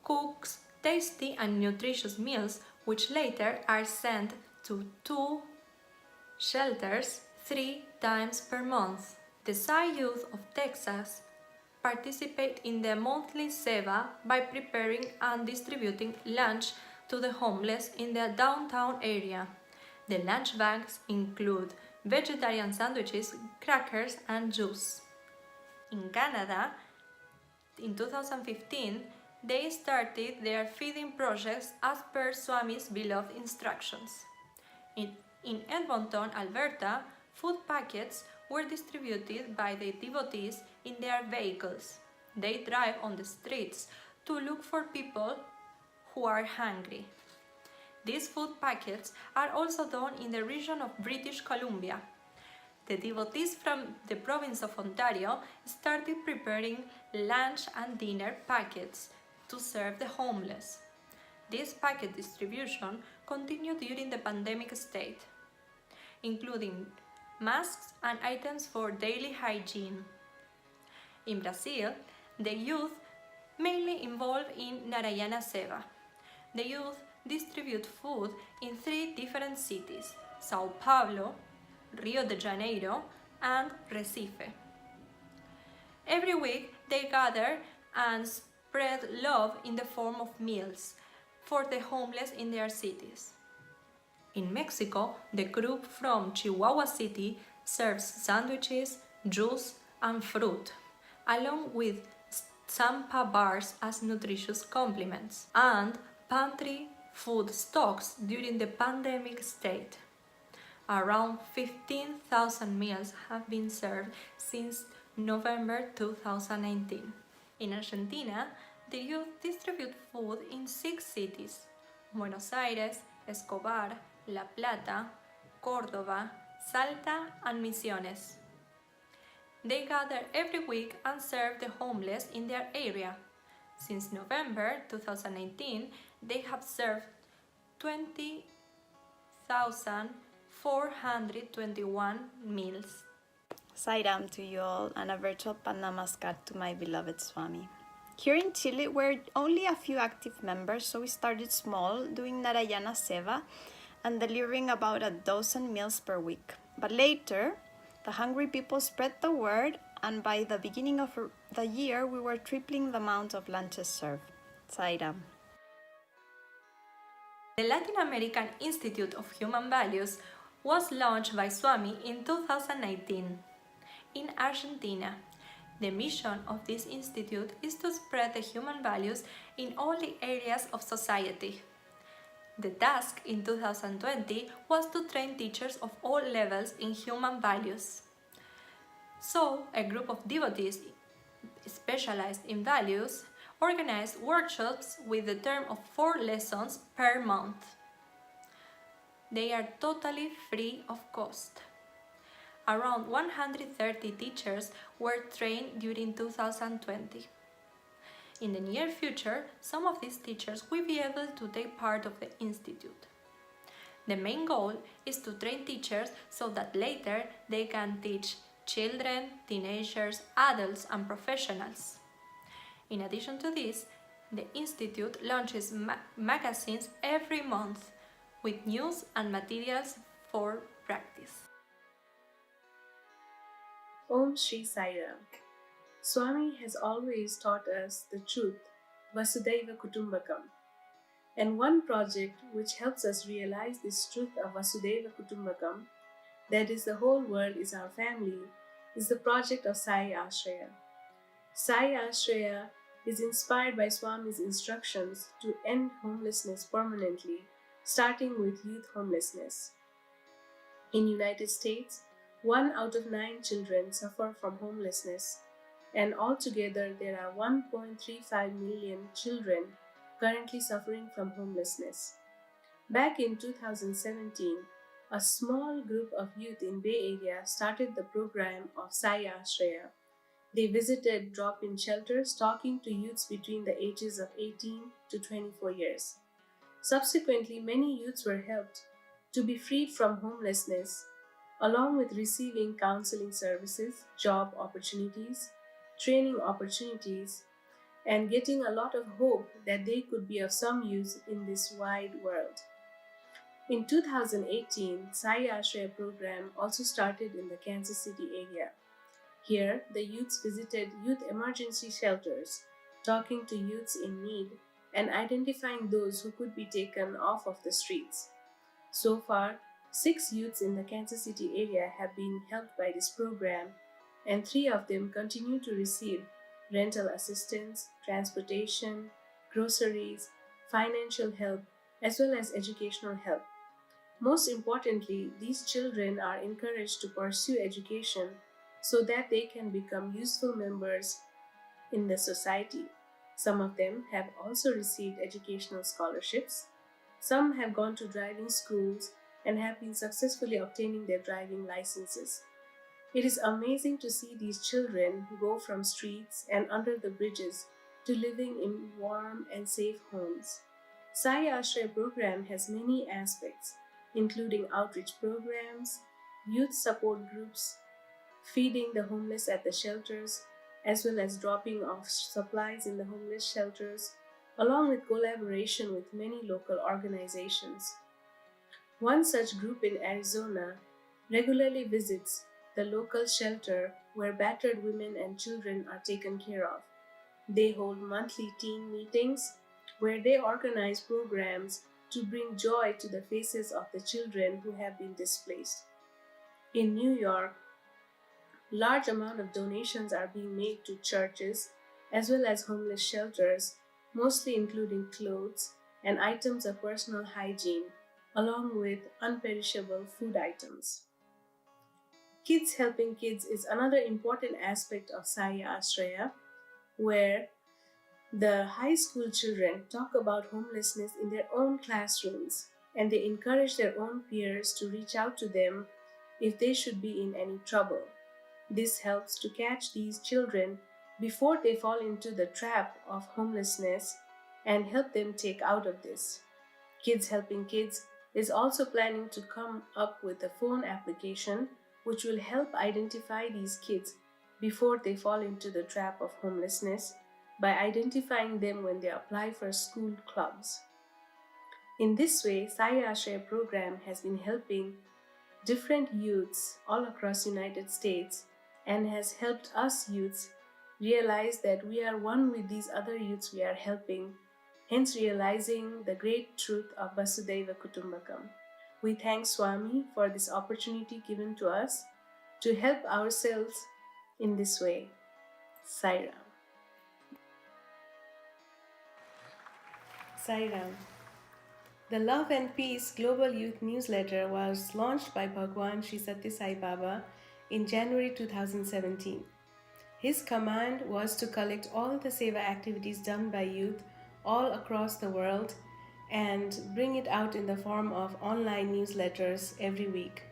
cooks tasty and nutritious meals which later are sent to 2 shelters 3 times per month. The Sai youth of Texas participate in the monthly seva by preparing and distributing lunch to the homeless in the downtown area. The lunch bags include vegetarian sandwiches, crackers, and juice. In Canada, in 2015, they started their feeding projects as per Swami's beloved instructions. In Edmonton, Alberta, food packets were distributed by the devotees in their vehicles. They drive on the streets to look for people who are hungry. These food packets are also done in the region of British Columbia. The devotees from the province of Ontario started preparing lunch and dinner packets to serve the homeless. This packet distribution continued during the pandemic state, including masks and items for daily hygiene. In Brazil, the youth mainly involved in Narayana Seva. The youth distribute food in 3 different cities: Sao Paulo, Rio de Janeiro, and Recife. Every week they gather and spread love in the form of meals for the homeless in their cities. In Mexico, the group from Chihuahua City serves sandwiches, juice, and fruit, along with Zampa bars as nutritious complements, and pantry food stocks during the pandemic state. Around 15,000 meals have been served since November 2019. In Argentina, the youth distribute food in 6 cities: Buenos Aires, Escobar, La Plata, Córdoba, Salta, and Misiones. They gather every week and serve the homeless in their area. Since November 2018, they have served 20,421 meals.
Sairam to you all and a virtual Namaskar to my beloved Swami. Here in Chile, we're only a few active members, so we started small, doing Narayana Seva and delivering about 12 meals per week. But later, the hungry people spread the word, and by the beginning of the year, we were tripling the amount of lunches served. Sairam.
The Latin American Institute of Human Values was launched by Swami in 2019. In Argentina, the mission of this institute is to spread the human values in all the areas of society. The task in 2020 was to train teachers of all levels in human values. So, a group of devotees specialized in values organized workshops with the term of 4 lessons per month. They are totally free of cost. Around 130 teachers were trained during 2020. In the near future, some of these teachers will be able to take part of the institute. The main goal is to train teachers so that later they can teach children, teenagers, adults, and professionals. In addition to this, the institute launches magazines every month with news and materials for practice.
Om Shri Sai Ram. Swami has always taught us the truth, Vasudhaiva Kutumbakam. And one project which helps us realize this truth of Vasudhaiva Kutumbakam, that is, the whole world is our family, is the project of Sai Ashraya. Sai Ashraya is inspired by Swami's instructions to end homelessness permanently, starting with youth homelessness. In United States, 1 out of 9 children suffer from homelessness, and altogether there are 1.35 million children currently suffering from homelessness. Back in 2017, a small group of youth in Bay Area started the program of Sai Ashraya. They visited drop-in shelters talking to youths between the ages of 18 to 24 years. Subsequently, many youths were helped to be freed from homelessness, along with receiving counseling services, job opportunities, training opportunities, and getting a lot of hope that they could be of some use in this wide world. In 2018, Sai Ashraya program also started in the Kansas City area. Here, the youths visited youth emergency shelters, talking to youths in need and identifying those who could be taken off of the streets. So far, 6 youths in the Kansas City area have been helped by this program, and 3 of them continue to receive rental assistance, transportation, groceries, financial help, as well as educational help. Most importantly, these children are encouraged to pursue education so that they can become useful members in the society. Some of them have also received educational scholarships. Some have gone to driving schools and have been successfully obtaining their driving licenses. It is amazing to see these children go from streets and under the bridges to living in warm and safe homes. Sai Ashraya program has many aspects, including outreach programs, youth support groups, feeding the homeless at the shelters, as well as dropping off supplies in the homeless shelters, along with collaboration with many local organizations. One such group in Arizona regularly visits the local shelter where battered women and children are taken care of. They hold monthly teen meetings where they organize programs to bring joy to the faces of the children who have been displaced. In New York, large amount of donations are being made to churches as well as homeless shelters, mostly including clothes and items of personal hygiene, along with unperishable food items. Kids helping kids is another important aspect of Sai Ashraya, where the high school children talk about homelessness in their own classrooms, and they encourage their own peers to reach out to them if they should be in any trouble. This helps to catch these children before they fall into the trap of homelessness and help them take out of this. Kids Helping Kids is also planning to come up with a phone application which will help identify these kids before they fall into the trap of homelessness by identifying them when they apply for school clubs. In this way, Sai Ashraya program has been helping different youths all across United States and has helped us youths realize that we are one with these other youths we are helping, hence realizing the great truth of Vasudhaiva Kutumbakam. We thank Swami for this opportunity given to us to help ourselves in this way. Sai Ram. Sai Ram. The Love and Peace Global Youth Newsletter was launched by Bhagawan Sri Sathya Sai Baba in January 2017. His command was to collect all the seva activities done by youth all across the world and bring it out in the form of online newsletters every week.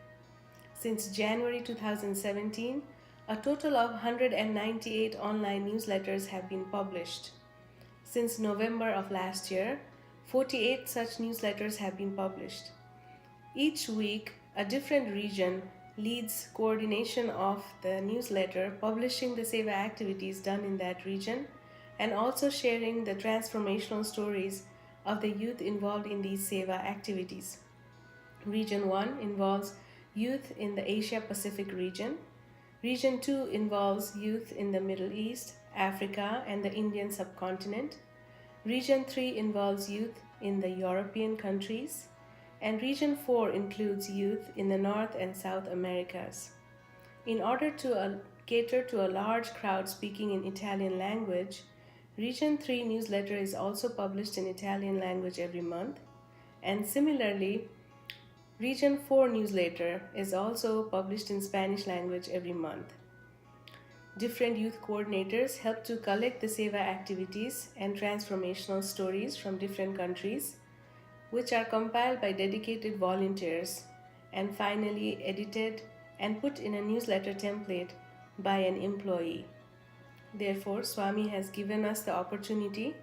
Since January 2017, a total of 198 online newsletters have been published. Since November of last year, 48 such newsletters have been published. Each week, a different region leads coordination of the newsletter, publishing the seva activities done in that region, and also sharing the transformational stories of the youth involved in these seva activities. Region 1 involves youth in the Asia-Pacific region. Region 2 involves youth in the Middle East, Africa, and the Indian subcontinent. Region 3 involves youth in the European countries, and Region 4 includes youth in the North and South Americas. In order to cater to a large crowd speaking in Italian language, Region 3 newsletter is also published in Italian language every month, and similarly, Region 4 newsletter is also published in Spanish language every month. Different youth coordinators help to collect the Seva activities and transformational stories from different countries, which are compiled by dedicated volunteers and finally edited and put in a newsletter template by an employee. Therefore, Swami has given us the opportunity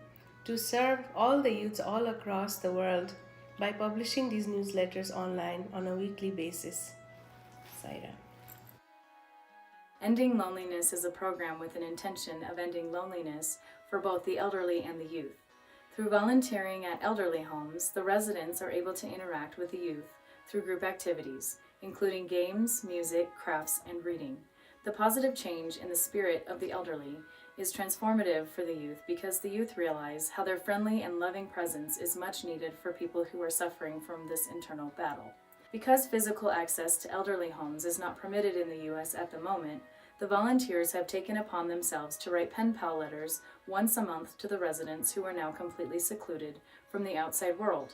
to serve all the youths all across the world by publishing these newsletters online on a weekly basis. Saira. Ending Loneliness is a program with an intention of ending loneliness for both the elderly and the youth. Through volunteering at elderly homes, the residents are able to interact with the youth through group activities, including games, music, crafts, and reading. The positive change in the spirit of the elderly is transformative for the youth because the youth realize how their friendly and loving presence is much needed for people who are suffering from this internal battle. Because physical access to elderly homes is not permitted in the U.S. at the moment, the volunteers have taken upon themselves to write pen pal letters once a month to the residents who are now completely secluded from the outside world.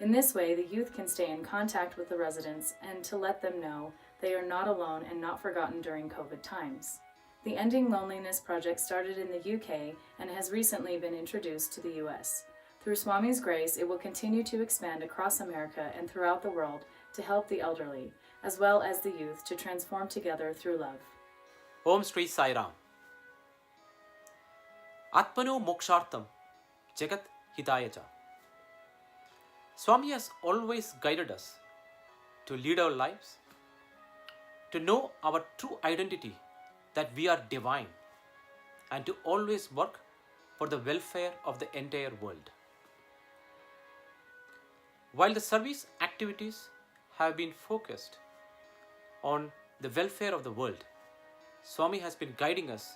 In this way, the youth can stay in contact with the residents and to let them know they are not alone and not forgotten during COVID times. The Ending Loneliness project started in the UK and has recently been introduced to the US. Through Swami's grace, it will continue to expand across America and throughout the world to help the elderly, as well as the youth, to transform together through love.
Om Sri Sai Ram. Atmano Mokshartam Jagat Hitayaja. Swami has always guided us to lead our lives, to know our true identity, that we are divine, and to always work for the welfare of the entire world. While the service activities have been focused on the welfare of the world, Swami has been guiding us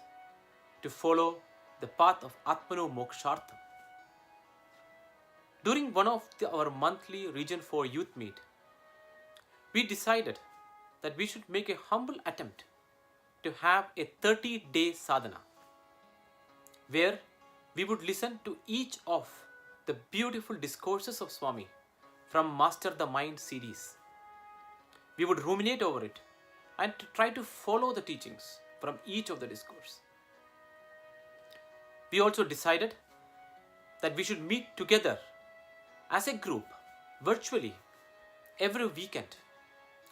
to follow the path of Atmano Mokshartham. During one of our monthly Region 4 youth meet, we decided that we should make a humble attempt to have a 30-day sadhana, where we would listen to each of the beautiful discourses of Swami from Master the Mind series. We would ruminate over it and to try to follow the teachings from each of the discourse. We also decided that we should meet together as a group virtually every weekend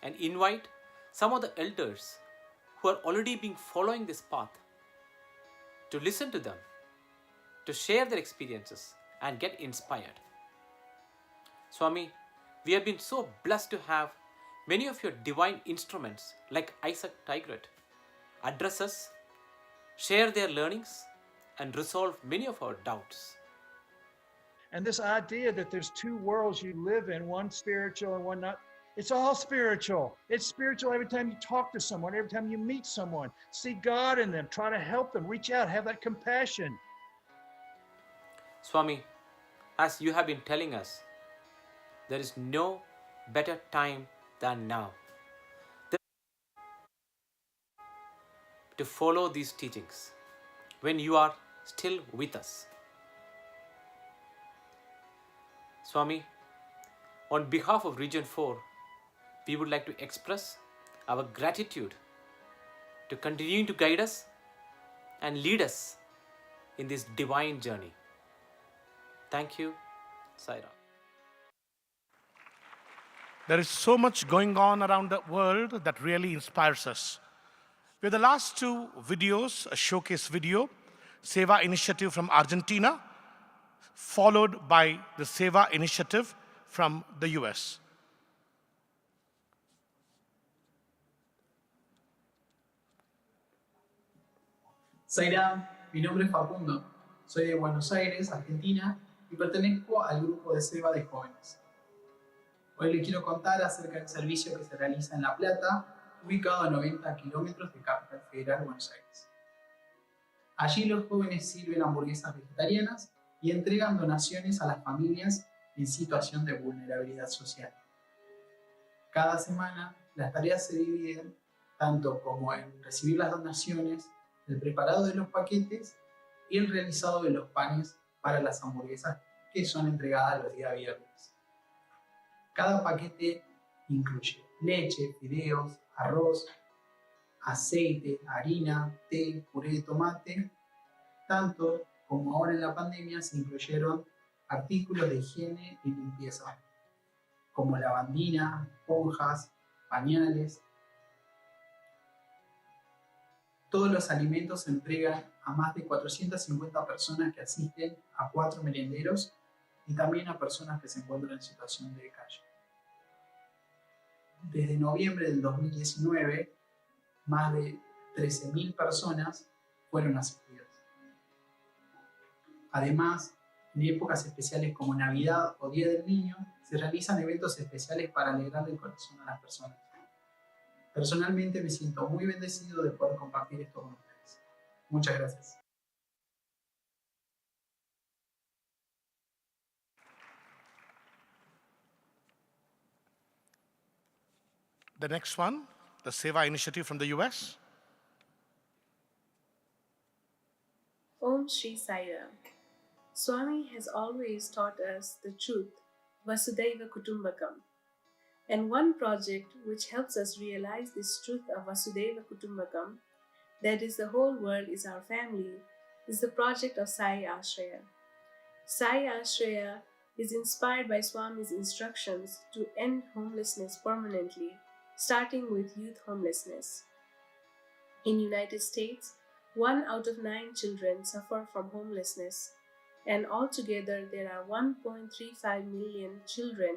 and invite some of the elders who are already been following this path to listen to them, to share their experiences and get inspired. Swami, we have been so blessed to have many of your divine instruments like Isaac Tigret address us, share their learnings, and resolve many of our doubts.
And this idea that there's two worlds you live in, one spiritual and one not, it's all spiritual. It's spiritual every time you talk to someone, every time you meet someone. See God in them, try to help them, reach out, have that compassion.
Swami, as you have been telling us, there is no better time than now to follow these teachings when you are still with us. Swami, on behalf of Region 4, we would like to express our gratitude to continue to guide us and lead us in this divine journey. Thank you, Sai Ram.
There is so much going on around the world that really inspires us. With the last two videos, a showcase video, Seva Initiative from Argentina, followed by the Seva Initiative from the US.
Saira, mi nombre es Facundo, soy de Buenos Aires, Argentina, y pertenezco al grupo de Seva de jóvenes. Hoy les quiero contar acerca del servicio que se realiza en La Plata, ubicado a 90 kilómetros de Capital Federal, Buenos Aires. Allí los jóvenes sirven hamburguesas vegetarianas y entregan donaciones a las familias en situación de vulnerabilidad social. Cada semana las tareas se dividen tanto como en recibir las donaciones, el preparado de los paquetes y el realizado de los panes para las hamburguesas que son entregadas los días viernes. Cada paquete incluye leche, fideos, arroz, aceite, harina, té, puré de tomate, tanto como ahora en la pandemia se incluyeron artículos de higiene y limpieza, como lavandina, esponjas, pañales. Todos los alimentos se entregan a más de 450 personas que asisten a 4 merenderos y también a personas que se encuentran en situación de calle. Desde noviembre del 2019, más de 13.000 personas fueron asistidas. Además, en épocas especiales como Navidad o Día del Niño, se realizan eventos especiales para alegrarle el corazón a las personas. Personalmente me siento muy bendecido de poder compartir esto con ustedes. Muchas gracias.
The next one, the Seva initiative from the US.
Om Shri Sai Ram. Swami has always taught us the truth, Vasudhaiva Kutumbakam. And one project which helps us realize this truth of Vasudhaiva Kutumbakam, that is, the whole world is our family, is the project of Sai Ashraya. Sai Ashraya is inspired by Swami's instructions to end homelessness permanently, starting with youth homelessness. In United States, 1 out of 9 children suffer from homelessness, and altogether there are 1.35 million children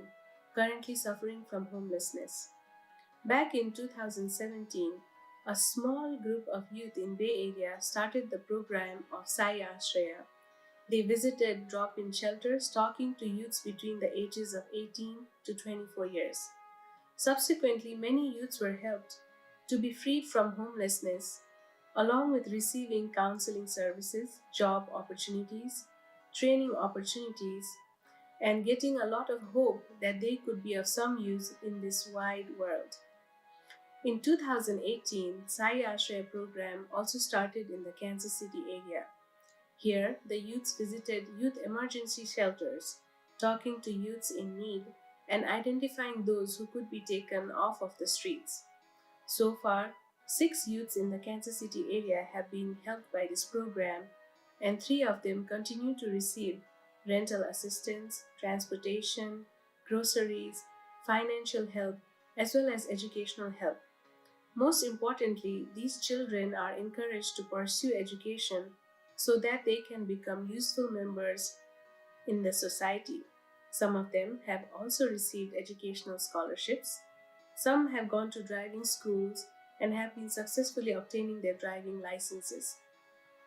currently suffering from homelessness. Back in 2017, a small group of youth in Bay Area started the program of Sai Ashraya. They visited drop-in shelters talking to youths between the ages of 18 to 24 years. Subsequently, many youths were helped to be freed from homelessness, along with receiving counseling services, job opportunities, training opportunities, and getting a lot of hope that they could be of some use in this wide world. In 2018, Sai Ashraya program also started in the Kansas City area. Here, the youths visited youth emergency shelters, talking to youths in need and identifying those who could be taken off of the streets. So far, 6 youths in the Kansas City area have been helped by this program, and 3 of them continue to receive rental assistance, transportation, groceries, financial help, as well as educational help. Most importantly, these children are encouraged to pursue education so that they can become useful members in the society. Some of them have also received educational scholarships. Some have gone to driving schools and have been successfully obtaining their driving licenses.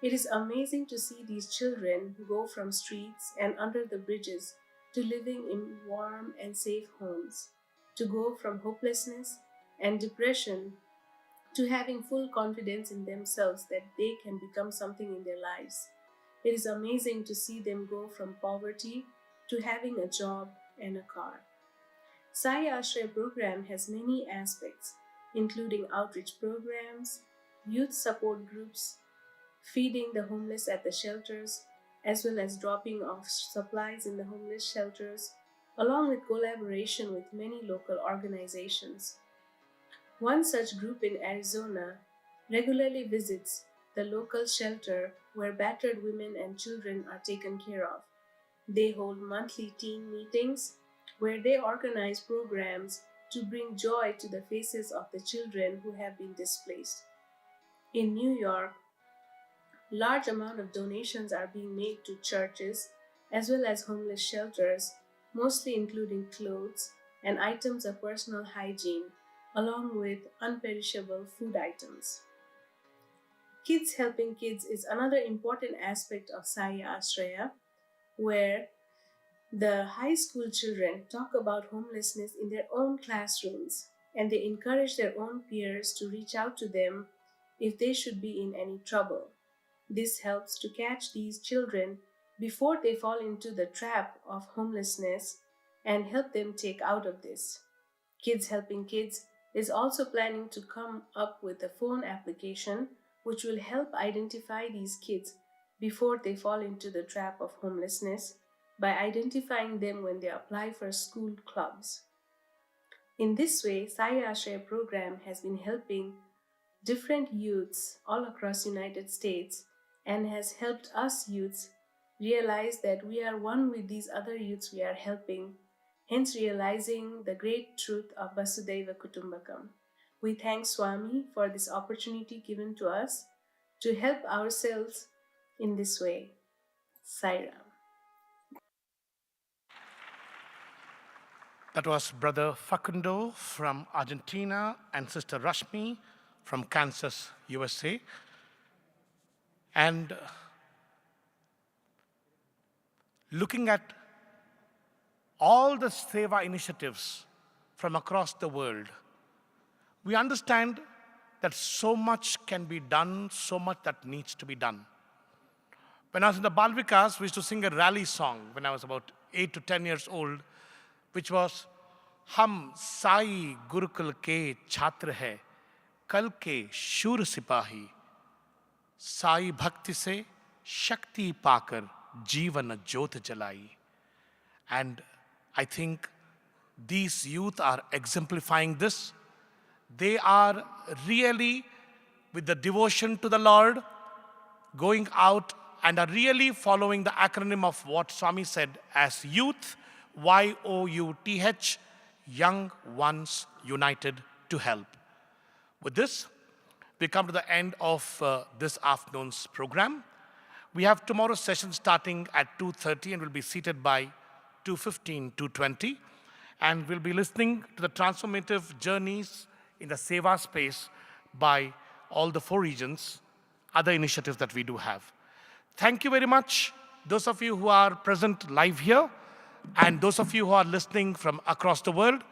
It is amazing to see these children go from streets and under the bridges to living in warm and safe homes, to go from hopelessness and depression to having full confidence in themselves that they can become something in their lives. It is amazing to see them go from poverty to having a job and a car. Sai Ashraya program has many aspects, including outreach programs, youth support groups, feeding the homeless at the shelters, as well as dropping off supplies in the homeless shelters, along with collaboration with many local organizations. One such group in Arizona regularly visits the local shelter where battered women and children are taken care of. They hold monthly teen meetings where they organize programs to bring joy to the faces of the children who have been displaced. In New York, large amount of donations are being made to churches as well as homeless shelters, mostly including clothes and items of personal hygiene, along with unperishable food items. Kids helping kids is another important aspect of Sai Ashraya, where the high school children talk about homelessness in their own classrooms, and they encourage their own peers to reach out to them if they should be in any trouble. This helps to catch these children before they fall into the trap of homelessness and help them take out of this. Kids Helping Kids is also planning to come up with a phone application which will help identify these kids before they fall into the trap of homelessness by identifying them when they apply for school clubs. In this way, Sai Ashraya program has been helping different youths all across United States and has helped us youths realize that we are one with these other youths we are helping, hence realizing the great truth of Vasudhaiva Kutumbakam. We thank Swami for this opportunity given to us to help ourselves in this way. Sairam.
That was Brother Facundo from Argentina and Sister Rashmi from Kansas, USA. And looking at all the Seva initiatives from across the world, we understand that so much can be done, so much that needs to be done. When I was in the Balvikas, we used to sing a rally song when I was about 8 to 10 years old, which was, Hum Sai Gurukul ke Chhatra hai, Kal ke Shur Sipahi, Sai Bhakti se Shakti Pakar Jeevan Jyot Jalai. And I think these youth are exemplifying this. They are really, with the devotion to the Lord, going out and are really following the acronym of what Swami said as youth, YOUTH, young ones united to help. With this, we come to the end of this afternoon's program. We have tomorrow's session starting at 2:30 and we'll be seated by 2:15, 2:20. And we'll be listening to the transformative journeys in the Seva space by all the 4 regions, other initiatives that we do have. Thank you very much, those of you who are present live here, and those of you who are listening from across the world.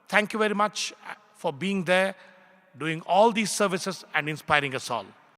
Thank you very much for being there, doing all these services and inspiring us all.